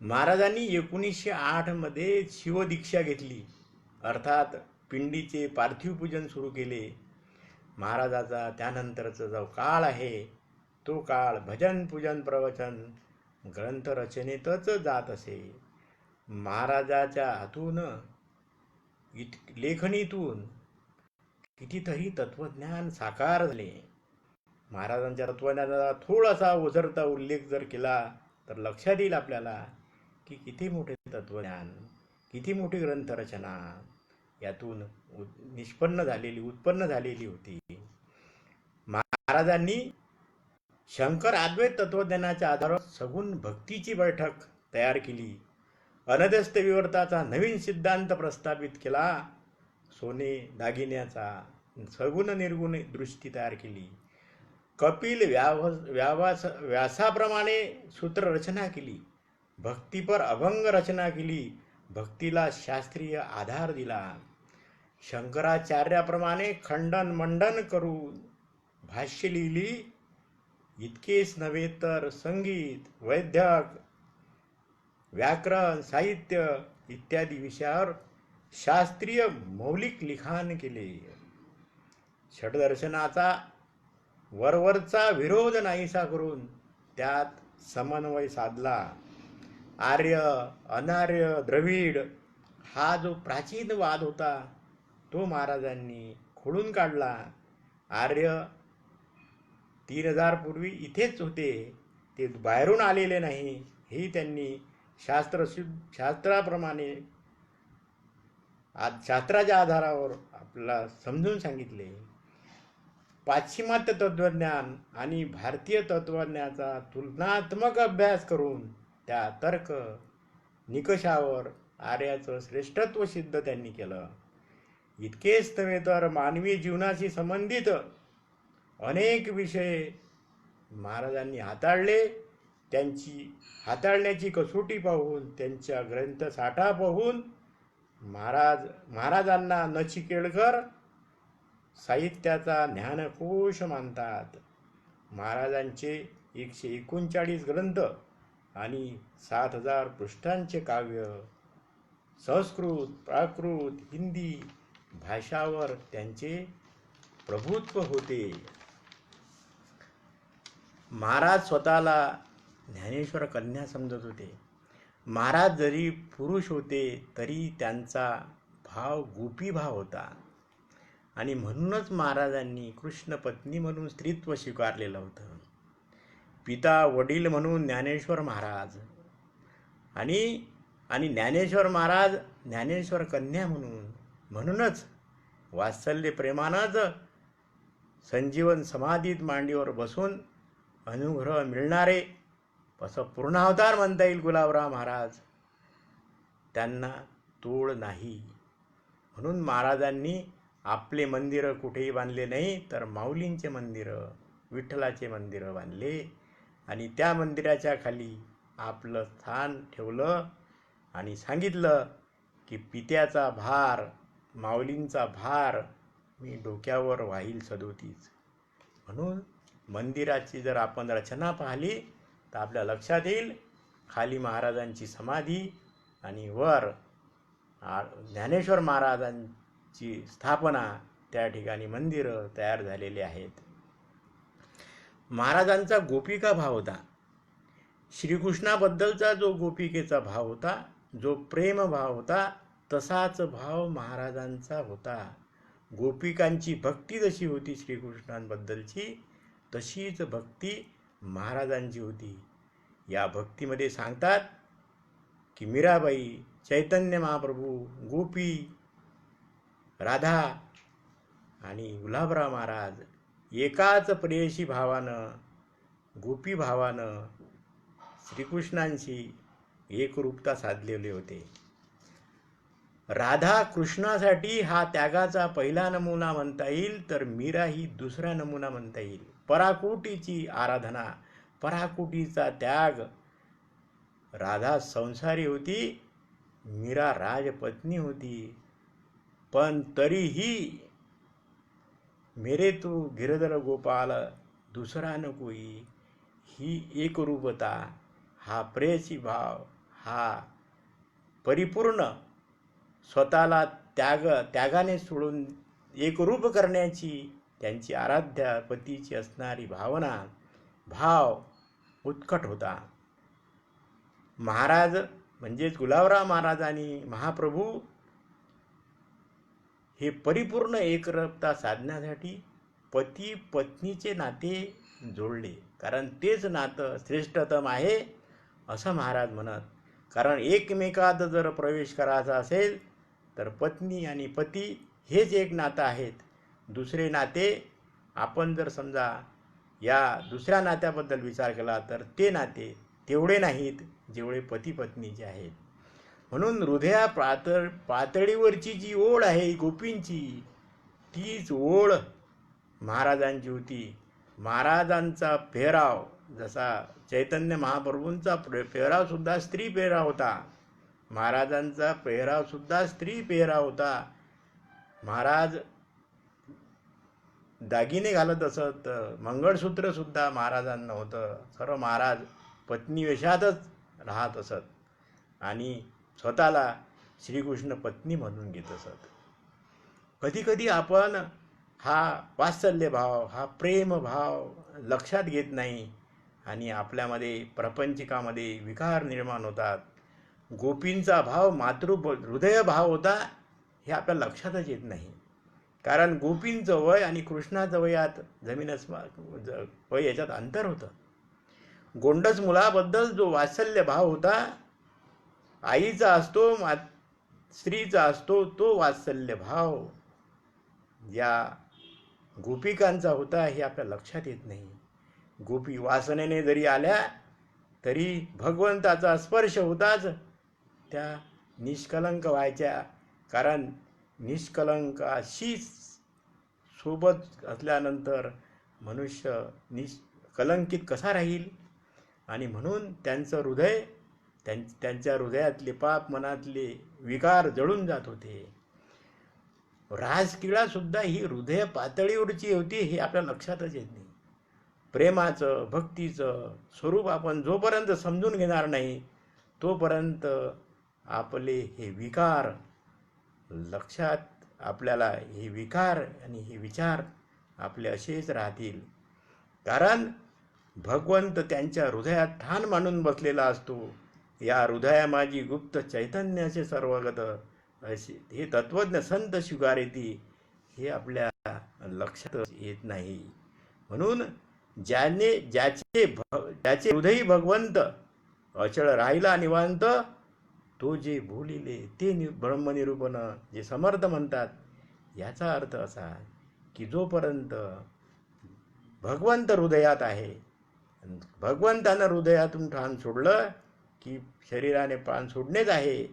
महाराजांनी 1908 मध्ये शिवदीक्षा घेतली, अर्थात पिंडीचे पार्थिव पूजन सुरू केले. महाराजाचा त्यानंतरचा जो काळ आहे तो काळ भजन पूजन प्रवचन ग्रंथ रचनेतच जात असे. महाराजाच्या हातून लेखणीतून कितीतरी तत्वज्ञान साकार झाले. महाराजांच्या तत्वज्ञानाचा थोडासा ओझरता उल्लेख जर केला तर लक्षात येईल आपल्याला की किती मोठे तत्वज्ञान, किती मोठी ग्रंथरचना, यातून उत्पन्न झालेली होती. महाराजांनी शंकर अद्वैत तत्वज्ञानाच्या आधारावर सगुण भक्तीची बैठक तयार केली. अनध्यस्त विवर्ताचा नवीन सिद्धांत प्रस्थापित केला. सोने दागिन्याचा सगुण निर्गुण दृष्टी तयार केली. कपिल व्यासाप्रमाणे सूत्र रचना केली. भक्तीपर अभंग रचना केली. भक्तीला शास्त्रीय आधार दिला. शंकराचार्याप्रमाणे खंडन मंडन करून भाष्य लिहिली. इतकेच नव्हे तर संगीत, वैद्यक, व्याकरण, साहित्य इत्यादी विषयावर शास्त्रीय मौलिक लिखाण केले. षडदर्शनाचा वरवरचा विरोध नाहीसा करून त्यात समन्वय साधला. आर्य, अनार्य, द्रविड हा जो प्राचीन वाद होता तो महाराजांनी खोडून काढला. आर्य 3000 पूर्वी इथेच होते, ते बाहेरून आलेले नाही हे त्यांनी शास्त्राप्रमाणे शास्त्राच्या आधारावर आपल्याला समजून सांगितले. पाश्चिमात्य तत्त्वज्ञान आणि भारतीय तत्त्वज्ञानाचा तुलनात्मक अभ्यास करून त्या तर्क निकषावर आर्याचं श्रेष्ठत्व सिद्ध त्यांनी केलं. इतकेच नव्हे तर मानवी जीवनाशी संबंधित अनेक विषय महाराजांनी हाताळले. त्यांची हाताळण्याची कसोटी पाहून, त्यांच्या ग्रंथसाठा पाहून महाराजांना नचिकेळकर साहित्याचा ज्ञानकोश मानतात. महाराजांचे 139 ग्रंथ आणि 7000 पृष्ठांचे काव्य संस्कृत, प्राकृत, हिंदी भाषावर त्यांचे प्रभुत्व होते. महाराज स्वतःला ज्ञानेश्वर कन्या समजत होते. महाराज जरी पुरुष होते तरी त्यांचा भाव गोपी भाव होता आणि म्हणूनच महाराजांनी कृष्ण पत्नी म्हणून स्त्रीत्व स्वीकारलेलं होतं. पिता वडील म्हणून ज्ञानेश्वर महाराज आणि ज्ञानेश्वर महाराज ज्ञानेश्वर कन्या म्हणूनच वात्सल्य प्रेमानंच संजीवन समाधीत मांडीवर बसून अनुग्रह मिळणारे असं पूर्णावतार म्हणता येईल गुलाबराव महाराज. त्यांना तोड नाही. म्हणून महाराजांनी आपले मंदिरं कुठेही बांधले नाही, तर माऊलींचे मंदिरं, विठ्ठलाचे मंदिरं बांधले आणि त्या मंदिराच्या खाली आपलं स्थान ठेवलं आणि सांगितलं की पित्याचा भार, माऊलींचा भार मी डोक्यावर वाहील सदोतीच. म्हणून मंदिराची जर आपण रचना पाहिली तर आपल्या लक्षात येईल, खाली महाराजांची समाधी आणि वर ज्ञानेश्वर महाराजांची स्थापना, त्या ठिकाणी मंदिरं तयार झालेली आहेत. महाराजांचा गोपिका भाव होता. श्रीकृष्णाबद्दलचा जो गोपिकेचा भाव होता, जो प्रेम भाव होता, तसाच भाव महाराजांचा होता. गोपिकांची भक्ती जशी होती श्रीकृष्णांबद्दलची, तशीच भक्ती महाराजांची होती. या भक्तीमध्ये सांगतात की मीराबाई, चैतन्य महाप्रभू, गोपी, राधा आणि गुलाबराव महाराज एकाच प्रेयसी भावानं, गोपी भावानं श्रीकृष्णांशी एकरूपता साधलेले होते. राधा कृष्णासाठी हा त्यागाचा पहिला नमुना म्हणता येईल, तर मीरा ही दुसरा नमुना म्हणता येईल. पराकोटीची आराधना, पराकोटीचा त्याग. राधा संसारी होती, मीरा राजपत्नी होती, पण तरीही मेरे तू गिरधर गोपाल दुसरा न कोई, ही एकरूपता, हा प्रेयसी भाव, हा परिपूर्ण स्वतःला त्यागाने सोडून एकरूप करण्याची त्यांची आराध्या पतीची असणारी भाव उत्कट होता. महाराज म्हणजेच गुलाबराव महाराज आणि महाप्रभू हे परिपूर्ण एकरूपता साधण्यासाठी पती पत्नीचे नाते जोडले, कारण तेच नातं श्रेष्ठतम आहे असं महाराज म्हणत. कारण एकमेकात जर प्रवेश करायचा असेल तर पत्नी आणि पती हेच एक नातं आहेत. दुसरे नाते आपण जर समजा या दुसऱ्या नात्याबद्दल विचार केला तर ते नाते तेवढे नाहीत जेवढे पती पत्नीचे आहेत. म्हणून पातळीवरची जी ओढ आहे गोपींची, तीच ओढ महाराजांची होती. महाराजांचा पेहराव जसा चैतन्य महाप्रभूंचा पेहराव सुद्धा स्त्री पेहराव होता. महाराजांचा पेहराव सुद्धा स्त्री पेहराव होता. महाराज दागिने घालत असत, मंगळसूत्र सुद्धा महाराजांना होतं. सर्व महाराज पत्नी वेशातच राहत असत आणि स्वतःला श्रीकृष्ण पत्नी म्हणून घेत असत. कधीकधी आपण हा वात्सल्य भाव, हा प्रेम भाव लक्षात घेत नाही आणि आपल्यामध्ये प्रपंचिकामध्ये विकार निर्माण होतात. गोपींचा भाव हृदय भाव होता हे आपल्या लक्षातच येत नाही. कारण गोपींचं वय आणि कृष्णाचं वयात वय याच्यात अंतर होतं. गोंडस मुलाबद्दल जो वात्सल्य भाव होता, आईचा असतो, स्त्रीचा असतो, तो वात्सल्य भाव या गोपिकांचा होता हे आपल्या लक्षात येत नाही. गोपी वासनेने जरी आल्या तरी भगवंताचा स्पर्श होताच त्या निष्कलंक व्हायच्या. कारण निष्कलंकाशी सोबत असल्यानंतर मनुष्य कलंकित कसा राहील. आणि म्हणून त्यांचं हृदय, त्यांच्या हृदयातले पाप, मनातले विकार जळून जात होते. राजक्रीडा सुद्धा ही हृदय पातळीवरची होती हे आपल्या लक्षातच येत नाही. प्रेमाचं, भक्तीचं स्वरूप आपण जोपर्यंत समजून घेणार नाही तोपर्यंत आपले हे विकार लक्षात, आपल्याला हे विकार आणि हे विचार आपले असेच राहतील. कारण भगवंत त्यांच्या हृदयात ठाण मांडून बसलेला असतो. या हृदया माझी गुप्त चैतन्याचे सर्वगत असे हे तत्वज्ञ संत स्वीकारेती हे आपल्या लक्षात येत नाही. म्हणून ज्याचे हृदयी भगवंत अचळ राहिला निवांत, तो जे बोलिले ते ब्रह्मनिरूपण जे समर्थ म्हणतात. याचा अर्थ असा की जोपर्यंत भगवंत हृदयात आहे, भगवंतानं हृदयातून प्राण सोडलं की शरीराने प्राण सोडणेच आहे.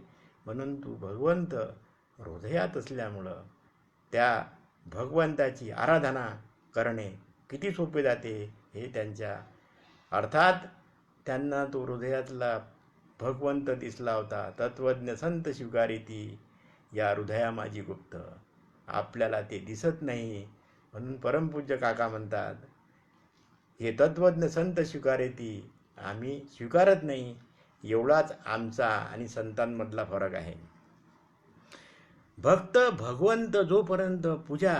म्हणून तू भगवंत हृदयात असल्यामुळं त्या भगवंताची आराधना करणे किती सोपे जाते हे त्यांच्या, अर्थात त्यांना तो हृदयातला भगवंत दिसला होता. तत्वज्ञ संत स्वीकारिती या हृदया माझी गुप्त. आपल्याला ते दिसत नाही. म्हणून परमपूज्य काका म्हणतात, हे तत्वज्ञ संत स्वीकारेती आम्ही स्वीकारत नाही. एवढाच आमचा आणि संतांमधला फरक आहे. भक्त भगवंत जोपर्यंत पूजा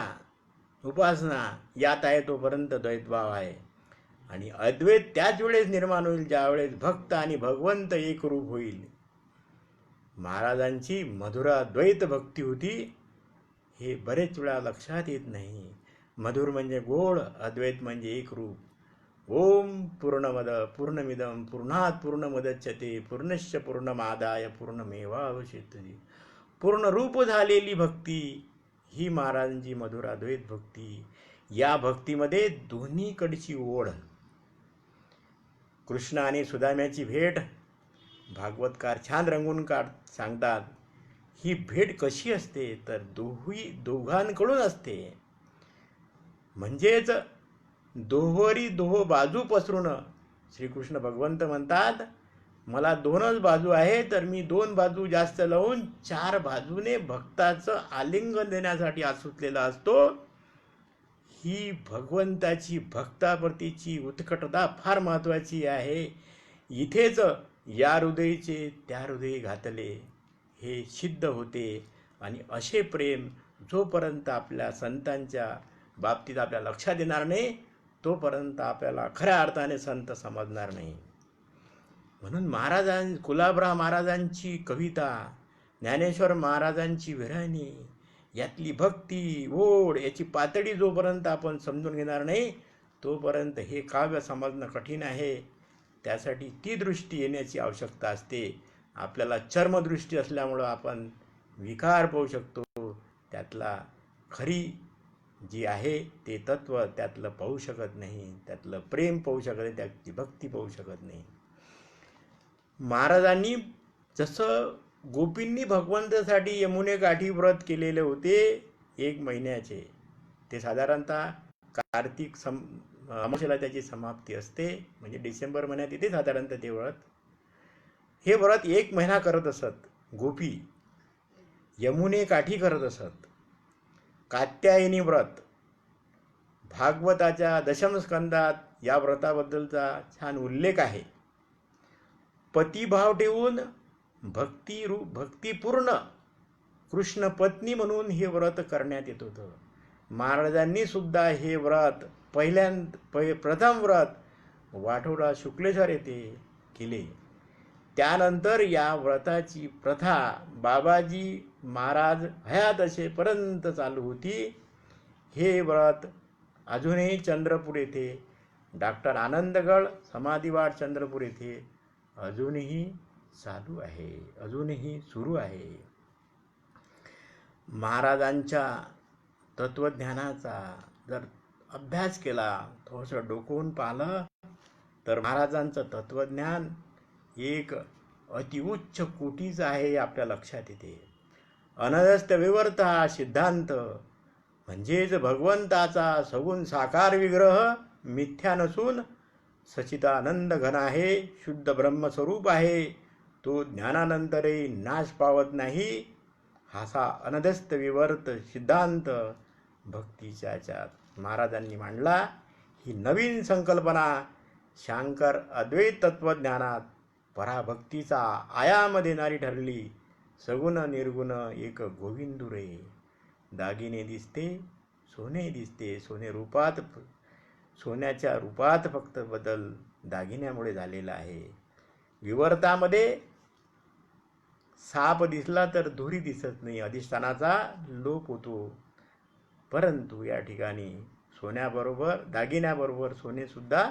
उपासना यात आहे तोपर्यंत द्वैतभाव आहे. आणि अद्वैत त्याच वेळेस निर्माण होईल ज्यावेळेस भक्त आणि भगवंत एक रूप होईल. महाराजांची मधुरा द्वैत भक्ती होती हे बरेच वेळा लक्षात येत नाही. मधुर म्हणजे गोड, अद्वैत म्हणजे एक रूप. ओम पूर्णमद पूर्णमिदं पूर्णात पूर्णमुदच्यते पूर्णस्य पूर्णमादाय पूर्णमेवावशिष्यते. पूर्ण रूप झालेली भक्ती ही महाराजांची मधुर अद्वैत भक्ती. या भक्तीमध्ये दोन्हीकडची ओढ, कृष्ण आणि सुदाम्याची भेट भागवतकार छान रंगून सांगतात. ही भेट कशी असते तर दोघांकडून असते. म्हणजेच दोहोरी दोह बाजू पसरून श्रीकृष्ण भगवंत म्हणतात, मला दोनच बाजू आहे तर मी दोन बाजू जास्त लावून 4 बाजूने भक्ताचं आलिंगन देण्यासाठी सुचलेला असतो. ही भगवंताची भक्ताप्रतीची उत्कटता फार महत्त्वाची आहे. इथेच या हृदयीचे त्या हृदयी घातले हे सिद्ध होते. आणि असे प्रेम जोपर्यंत आपल्या संतांच्या बाबतीत आपल्या लक्षात येणार नाही तोपर्यंत आपल्याला खऱ्या अर्थाने संत समजणार नाही. म्हणून कुलाबराव महाराजांची कविता, ज्ञानेश्वर महाराजांची विरहणी, यातली भक्ती ओढ याची पातळी जोपर्यंत आपण समजून घेणार नाही तोपर्यंत हे काव्य समजणं कठीण आहे. त्यासाठी ती दृष्टी येण्याची आवश्यकता असते. आपल्याला चर्मदृष्टी असल्यामुळं आपण विकार पाहू शकतो, त्यातला खरी जी आहे ते तत्व त्यातलं पाहू शकत नाही, त्यातलं प्रेम पाहू शकत नाही, त्याची भक्ती पाहू शकत नाही. महाराजांनी जसं गोपींनी भगवंतासाठी यमुनेकाठी व्रत केलेले होते 1 महिन्याचे, ते साधारणतः कार्तिक अमावस्येला त्याची समाप्ती असते, म्हणजे डिसेंबर महिन्यात येते साधारणतः ते व्रत. हे व्रत 1 महिना करत असत. गोपी यमुनेकाठी करत असत. कात्यायनी व्रत भागवताच्या दशम स्कंदात या व्रताबद्दलचा छान उल्लेख आहे. पतिभाव ठेवून भक्तिपूर्ण कृष्ण पत्नी म्हणून हे व्रत करण्यात येत होतं. महाराजांनी सुद्धा हे व्रत प्रथम व्रत वाठोडा शुक्लेश्वर येथे केले. त्यानंतर या व्रताची प्रथा बाबाजी महाराज हयात असेपर्यंत चालू होती. हे व्रत अजूनही चंद्रपूर येथे डॉक्टर आनंदगड समाधीवाड चंद्रपूर येथे अजूनही चालू आहे, अजूनही सुरू आहे. महाराजांच्या तत्वज्ञानाचा जर अभ्यास केला, थोडंसं डोकवून पाहिलं, तर महाराजांचं तत्वज्ञान एक अतिउच्च कोटीचं आहे हे आपल्या लक्षात येते. अनदस्त विवर्त हा सिद्धांत म्हणजेच भगवंताचा सगुण साकार विग्रह मिथ्या नसून सच्चिदानंद घन आहे, शुद्ध ब्रह्मस्वरूप आहे, तो ज्ञानानंतरही नाश पावत नाही. हासा अनदस्त विवर्त सिद्धांत भक्तीच्या महाराजांनी मांडला. ही नवीन संकल्पना शांकर अद्वैत तत्वज्ञानात पराभक्तीचा आयाम देणारी ठरली. सगुण निर्गुण एक गोविंदू रे. दागिने दिसते, सोने दिसते, सोन्याच्या रूपात फक्त बदल दागिन्यामुळे झालेला आहे. विवर्तामध्ये साप दिसला तर धुरी दिसत नाही, अधिष्ठानाचा लोप होतो. परंतु या ठिकाणी सोन्याबरोबर दागिन्याबरोबर सोने सुद्धा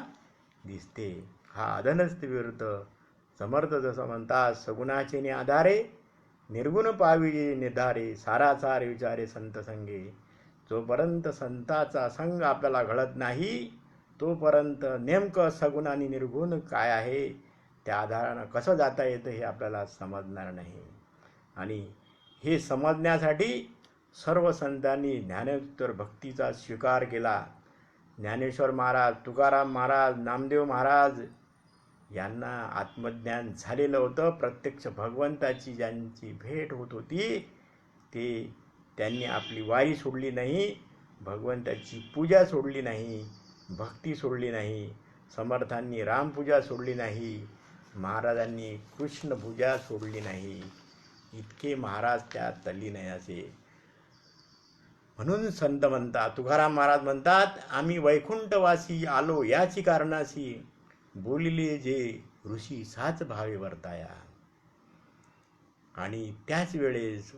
दिसते. हा अधनस्थ विरुद्ध समर्थ जसं म्हणतात, सगुणाचे आधारे निर्गुण पाविजे निर्धारे, सारासार विचारे संत संगे. जोपर्यंत संताचा संग आपल्याला घडत नाही तोपर्यंत नेमकं सगुण आणि निर्गुण काय आहे त्या आधारानं कसं जाता येतं हे आपल्याला समजणार नाही. आणि हे समजण्यासाठी सर्व संतांनी ज्ञानोत्तर भक्तीचा स्वीकार केला. ज्ञानेश्वर महाराज, तुकाराम महाराज, नामदेव महाराज यांना आत्मज्ञान झालेलं होतं. प्रत्यक्ष भगवंताची ज्यांची भेट होत होती त्यांनी आपली वारी सोडली नाही, भगवंताची पूजा सोडली नाही, भक्ती सोडली नाही. समर्थांनी रामपूजा सोडली नाही, महाराजांनी कृष्ण पूजा सोडली नाही. इतके महाराज त्यात तल्लीन आहे असे. म्हणून संत म्हणतात, तुकाराम महाराज म्हणतात, आम्ही वैकुंठवासी आलो याची कारणाशी, बोलिले जे ऋषी साच भावे वर्ताया. आणि त्याच वेळेस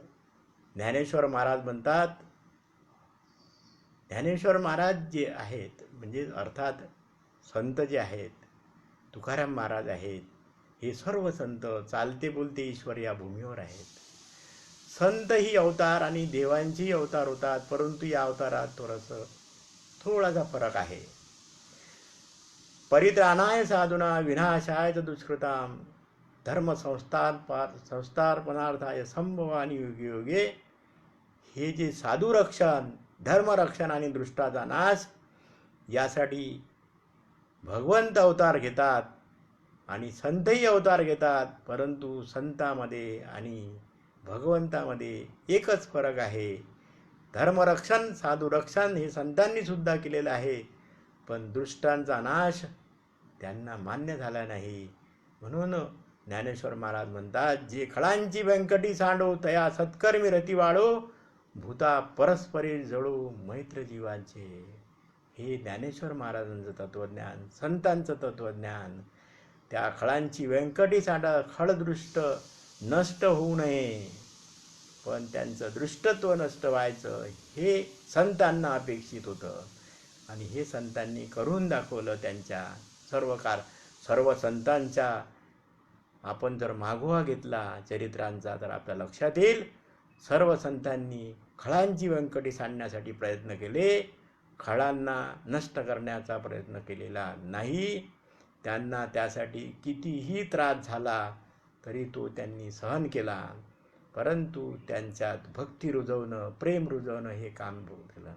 ज्ञानेश्वर महाराज म्हणतात, ज्ञानेश्वर महाराज जे आहेत म्हणजे अर्थात संत जे आहेत, तुकाराम महाराज आहेत, हे सर्व संत चालते बोलते ईश्वर या भूमीवर आहेत. संत ही अवतार आणि देवांचेही अवतार होतात, परंतु या अवतारात थोडासा फरक आहे. परित्राणाय साधूना विनाशाय दुष्कृताम धर्म संस्थापनार्थाय संभवानी युगे युगे. हे जे साधू रक्षण, धर्मरक्षण आणि दृष्टाचा नाश यासाठी भगवंत अवतार घेतात आणि संतही अवतार घेतात. परंतु संतांमध्ये आणि भगवंतामध्ये एकच फरक आहे. धर्मरक्षण, साधू रक्षण हे संतांनी सुद्धा केलेलं आहे, पण दुष्टांचा नाश त्यांना मान्य झाला नाही. म्हणून ज्ञानेश्वर महाराज म्हणतात, जे खळांची व्यंकटी सांडो तया सत्कर्मी रती वाढो, भूता परस्परे जळो मैत्र जीवांचे. हे ज्ञानेश्वर महाराजांचं तत्वज्ञान, संतांचं तत्वज्ञान. त्या खळांची व्यंकटी सांडा, खळदृष्ट नष्ट होऊ नये, पण त्यांचं दृष्टत्व नष्ट व्हायचं हे संतांना अपेक्षित होतं. आणि हे संतांनी करून दाखवलं. त्यांच्या सर्व संतांच्या आपण जर मागोवा घेतला चरित्रांचा तर आपल्या लक्षात येईल, सर्व संतांनी खळांची व्यंकटी आणण्यासाठी प्रयत्न केले, खळांना नष्ट करण्याचा प्रयत्न केलेला नाही. त्यांना त्यासाठी कितीही त्रास झाला तरी तो त्यांनी सहन केला, परंतु त्यांच्यात भक्ती रुजवणं, प्रेम रुजवणं हे काम केलं.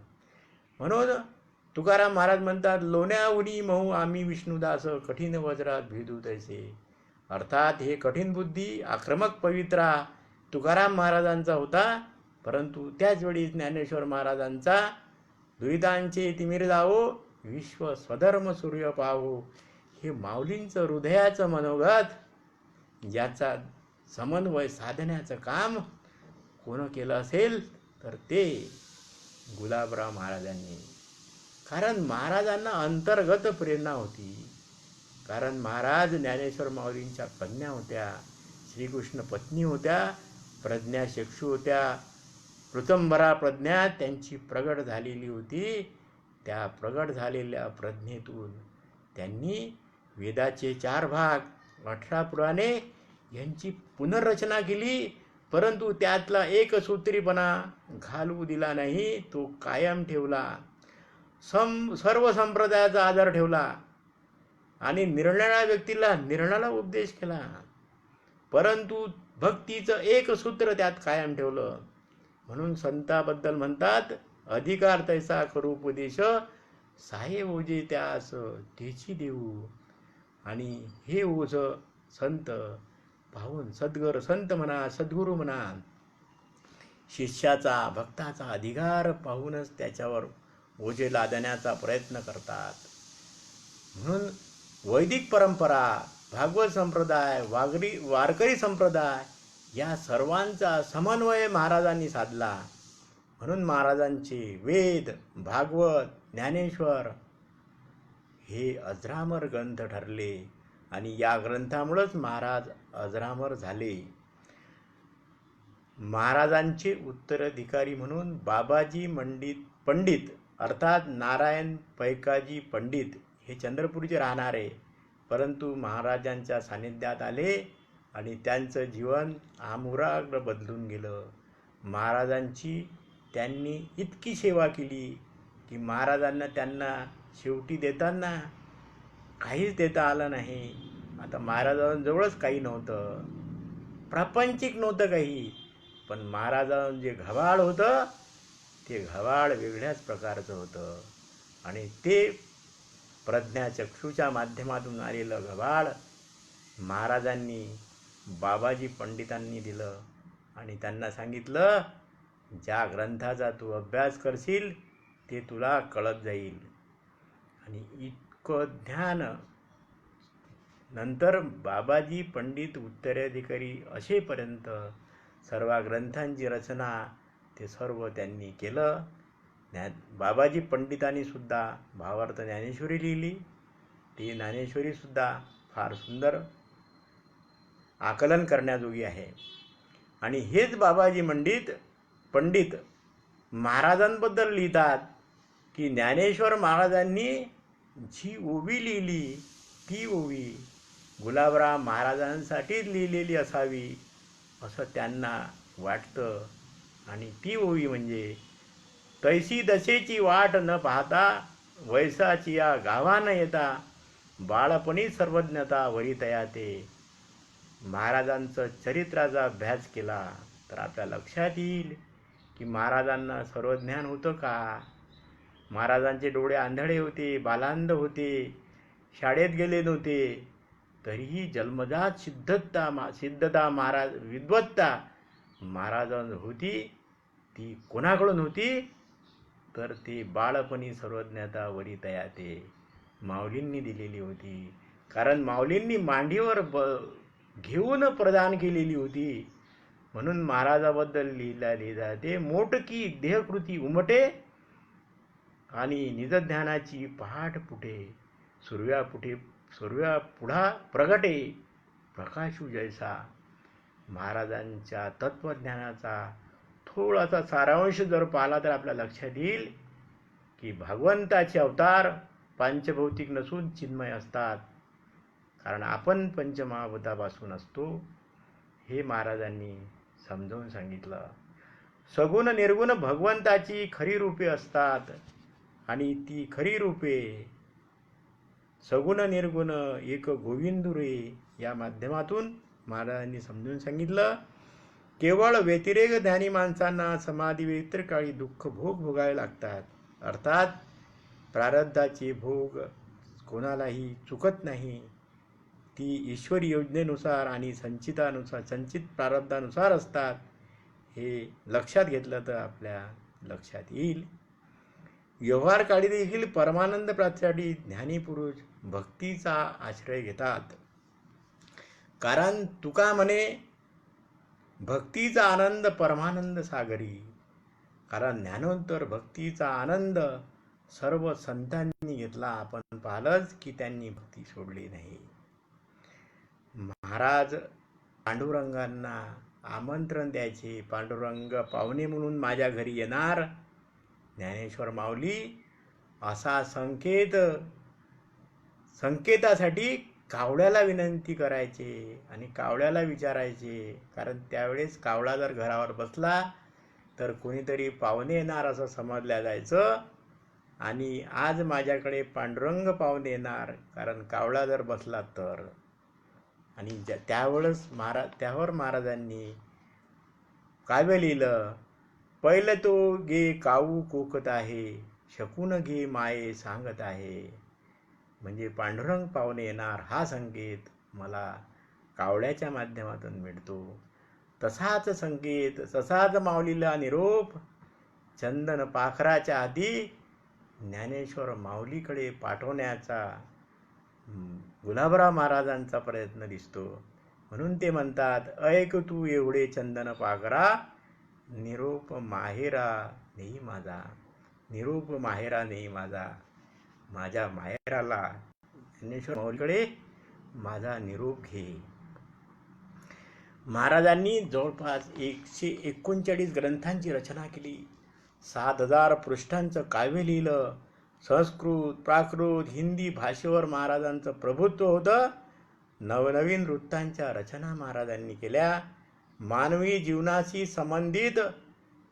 म्हणून तुकाराम महाराज म्हणतात, लोण्याहुनी महू आम्ही विष्णुदास, कठीण वज्रात भिदू तैसे. अर्थात हे कठीण बुद्धी, आक्रमक पवित्रा तुकाराम महाराजांचा होता, परंतु त्याचवेळी ज्ञानेश्वर महाराजांचा दुरितांचे तिमिर जावो, विश्व स्वधर्म सूर्य पाहो, हे माऊलींचं हृदयाचं मनोगत याचा समन्वय साधण्याचं काम कोण केलं असेल तर ते गुलाबराव महाराजांनी. कारण महाराजांना अंतर्गत प्रेरणा होती. कारण महाराज ज्ञानेश्वर माऊलींच्या कन्या होत्या, श्रीकृष्ण पत्नी होत्या, प्रज्ञा चक्षू होत्या, ऋतंभरा प्रज्ञा त्यांची प्रगट झालेली होती. त्या प्रगट झालेल्या प्रज्ञेतून त्यांनी वेदाचे 4 भाग, 18 पुराणे यांची पुनर्रचना केली, परंतु त्यातला एक सूत्रीपणा घालवू दिला नाही, तो कायम ठेवला. सर्व संप्रदायाचा आदर ठेवला आणि निरनिराळ्या व्यक्तीला निरनिराळा उपदेश केला, परंतु भक्तीचं एक सूत्र त्यात कायम ठेवलं. म्हणून संताबद्दल म्हणतात, अधिकार तैसा करू उपदेश, साहे ओझे त्यास तेची देऊ. आणि हे ओझ संत पाहून सद्गुरू संत म्हणा, सद्गुरू म्हणा, शिष्याचा भक्ताचा अधिकार पाहूनच त्याच्यावर ओझे लादण्याचा प्रयत्न करतात. म्हणून वैदिक परंपरा, भागवत संप्रदाय, वारकरी संप्रदाय या सर्वांचा समन्वय महाराजांनी साधला. म्हणून महाराजांचे वेद, भागवत, ज्ञानेश्वर हे अजरामर ग्रंथ ठरले आणि या ग्रंथामुळेच महाराज अजरामर झाले. महाराजांचे उत्तराधिकारी म्हणून बाबाजी पंडित अर्थात नारायण पैकाजी पंडित हे चंद्रपूरचे राहणारे, परंतु महाराजांच्या सानिध्यात आले आणि त्यांचं जीवन आमूलाग्र बदलून गेलं. महाराजांची त्यांनी इतकी सेवा केली की महाराजांना त्यांना शेवटी देताना काहीच देता आलं नाही. आता महाराजांजवळच काही नव्हतं, प्रापंचिक नव्हतं काही, पण महाराजांचं जे घवाड होतं ते घवाड वेगळ्याच प्रकारचं होतं आणि ते प्रज्ञाचक्षूच्या माध्यमातून आलेलं घवाड महाराजांनी बाबाजी पंडितांनी दिलं आणि त्यांना सांगितलं, ज्या ग्रंथाचा तू अभ्यास करशील ते तुला कळत जाईल. आणि इतकं ज्ञान नंतर बाबाजी पंडित उत्तराधिकारी असेपर्यंत सर्व ग्रंथांची रचना ते सर्व त्यांनी केलं. बाबाजी पंडितांनी सुद्धा भावार्थ ज्ञानेश्वरी लिहिली. ती ज्ञानेश्वरीसुद्धा फार सुंदर आकलन करण्याजोगी आहे. आणि हेच बाबाजी पंडित महाराजांबद्दल लिहितात की ज्ञानेश्वर महाराजांनी जी ओवी लिहिली ती ओवी गुलाबराव महाराजांसाठीच लिहिलेली असावी असं त्यांना वाटतं. आणि ती ओवी म्हणजे, तैसी दशेची वाट न पाहता, वैसाची या गावा न येता, बाळपणी सर्वज्ञता वरी तया ते. महाराजांचं चरित्राचा अभ्यास केला तर आपल्या लक्षात येईल की महाराजांना सर्वज्ञान होतं का. महाराजांचे डोळे आंधळे होते, बालांध होते, शाळेत गेले नव्हते, तरीही जन्मजात सिद्धता महाराज विद्वत्ता महाराजांना होती. ती कोणाकडून होती तर ती बाळपणी सर्वज्ञता वरी तया ते माऊलींनी दिलेली होती. कारण माऊलींनी मांडीवर घेऊन प्रदान केलेली होती. म्हणून महाराजाबद्दल लिहिली जाते, मोटकी देहकृती उमटे आणि निजज्ञानाची पहाट पुठे, सूर्या पुढा प्रगटे प्रकाशू जैसा. महाराजांच्या तत्वज्ञानाचा थोडासा सारांश जर पाहिला तर आपल्या लक्षात येईल की भगवंताचे अवतार पांचभौतिक नसून चिन्मय असतात. कारण आपण पंचमहाभूतापासून असतो हे महाराजांनी समजावून सांगितलं. सगुण निर्गुण भगवंताची खरी रूपे असतात आणि ती खरी रूपे सगुण निर्गुण एक गोविंदू रे या माध्यमातून महाराजांनी समजून सांगितलं. केवळ व्यतिरेक ज्ञानी माणसांना समाधी व्यतिरिक्त काळी दुःख भोगावे लागतात. अर्थात प्रारब्धाचे भोग कोणालाही चुकत नाही. ती ईश्वरी योजनेनुसार आणि संचित प्रारब्धानुसार असतात. हे लक्षात घेतलं तर आपल्या लक्षात येईल. व्यवहार काळी देखील परमानंद प्राप्तीसाठी ज्ञानी पुरुष भक्तीचा आश्रय घेतात. कारण तुका म्हणे भक्तीचा आनंद परमानंद सागरी. कारण ज्ञानोत्तर भक्तीचा आनंद सर्व संतांनी घेतला. आपण पाहिलंच की त्यांनी भक्ती सोडली नाही. महाराज पांडुरंगांना आमंत्रण द्यायचे. पांडुरंग पाहुणे म्हणून माझ्या घरी येणार. ज्ञानेश्वर माऊली असा संकेतासाठी कावळ्याला विनंती करायचे आणि कावळ्याला विचारायचे. कारण त्यावेळेस कावळा जर घरावर बसला तर कोणीतरी पाहुणे येणार असं समजल्या जायचं. आणि आज माझ्याकडे पांडुरंग पाहुणे येणार कारण कावळा जर बसला तर. आणि त्यावर महाराजांनी काव्य लिहिलं. पहिलं तो गे काऊ कोकत आहे, शकून घे माये सांगत आहे. म्हणजे पांडुरंग पाहुणे येणार हा संकेत मला कावळ्याच्या माध्यमातून मिळतो. तसाच माऊलीला निरोप चंदन पाखराच्या आधी ज्ञानेश्वर माऊलीकडे पाठवण्याचा गुलाबराव महाराजांचा प्रयत्न दिसतो. म्हणून ते म्हणतात, ऐक तू एवढे चंदन पाखरा, निरोप माहेरा नेई माझा. निरोप माहेरा नेई माझा. माझ्या माहेराला ज्ञानेश्वर माऊलीकडे माझा निरोप घे. महाराजांनी जवळपास 139 ग्रंथांची रचना केली. 7000 पृष्ठांचं काव्य लिहिलं. संस्कृत, प्राकृत, हिंदी भाषेवर महाराजांचं प्रभुत्व होतं. नवनवीन वृत्तांच्या रचना महाराजांनी केल्या. मानवी जीवनाशी संबंधित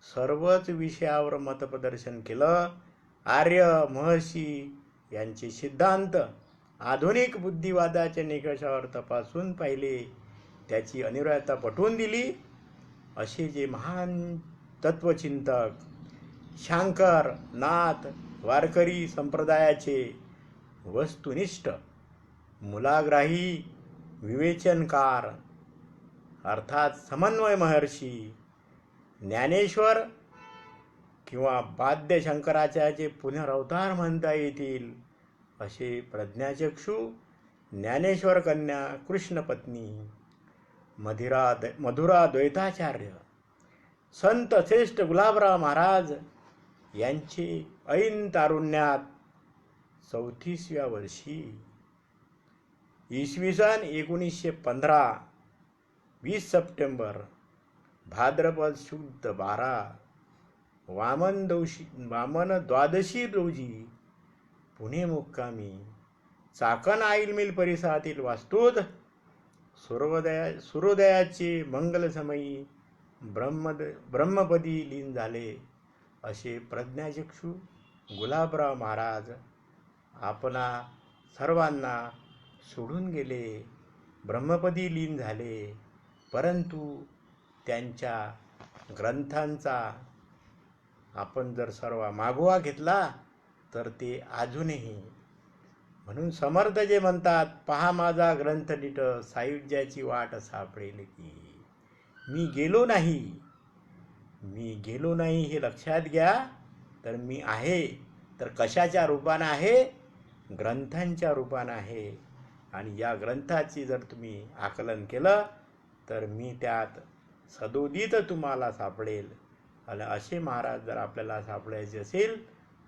सर्वच विषयावर मतप्रदर्शन केलं. आर्य महर्षी यांचे सिद्धांत आधुनिक बुद्धिवादाच्या निकषावर तपासून पाहिले. त्याची अनिवार्यता पटवून दिली. असे जे महान तत्वचिंतक शंकर, नाथ, वारकरी संप्रदायाचे वस्तुनिष्ठ, मूलाग्राही, विवेचनकार अर्थात समन्वय महर्षी ज्ञानेश्वर किंवा बाध्य शंकराचार्याचे पुनरवतार म्हणता येतील असे प्रज्ञाचक्षू ज्ञानेश्वर कन्या कृष्णपत्नी मधुरा द्वैताचार्य संत श्रेष्ठ गुलाबराव महाराज यांचे ऐन तारुण्यात 34व्या वर्षी इसवी सन 1915 20 सप्टेंबर भाद्रपद शुद्ध 12 वामन द्वादशी रोजी पुणे मुक्कामी चाकण आईल मिल परिसरातील वास्तूत सूर्योदयाचे मंगलसमयी ब्रह्मपदी लीन झाले. असे प्रज्ञाचक्षू गुलाबराव महाराज आपणा सर्वांना सोडून गेले, ब्रह्मपदी लीन झाले. परंतु त्यांच्या ग्रंथांचा आपण जर सर्व मागोवा घेतला तर ते अजूनही, म्हणून समर्थ जे म्हणतात, पहा माझा ग्रंथ नीट सायुज्याची वाट सापडेल की. मी गेलो नाही हे लक्षात घ्या. तर मी आहे तर कशाच्या रूपानं आहे? ग्रंथांच्या रूपानं आहे. आणि या ग्रंथाची जर तुम्ही आकलन केलं तर मी त्यात सदोदित तुम्हाला सापडेल. आणि असे महाराज जर आपल्याला सापडायचे असेल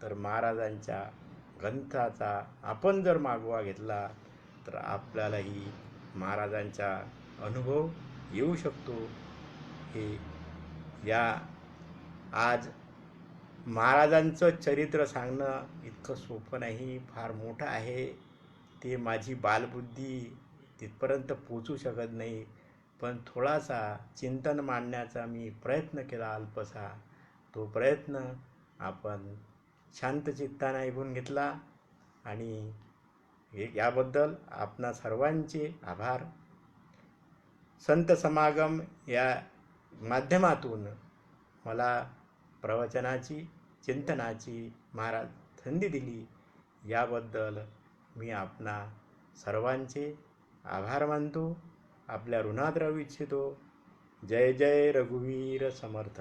तर महाराजांच्या ग्रंथाचा आपण जर मागोवा घेतला तर आपल्यालाही महाराजांचा अनुभव येऊ शकतो. हे या आज महाराजांचं चरित्र सांगणं इतकं सोपं नाही, फार मोठं आहे. ते माझी बालबुद्धी तिथपर्यंत पोचू शकत नाही. पण थोडासा चिंतन मांडण्याचा मी प्रयत्न केला अल्पसा. तो प्रयत्न आपण शांत चित्ताने ऐकून घेतला आणि याबद्दल आपणा सर्वांचे आभार. संत समागम या माध्यमातून मला प्रवचनाची चिंतनाची महाराज संधी दिली, याबद्दल मी आपणा सर्वांचे आभार मानतो, आपल्या ऋणात राहू इच्छितो. जय जय रघुवीर समर्थ.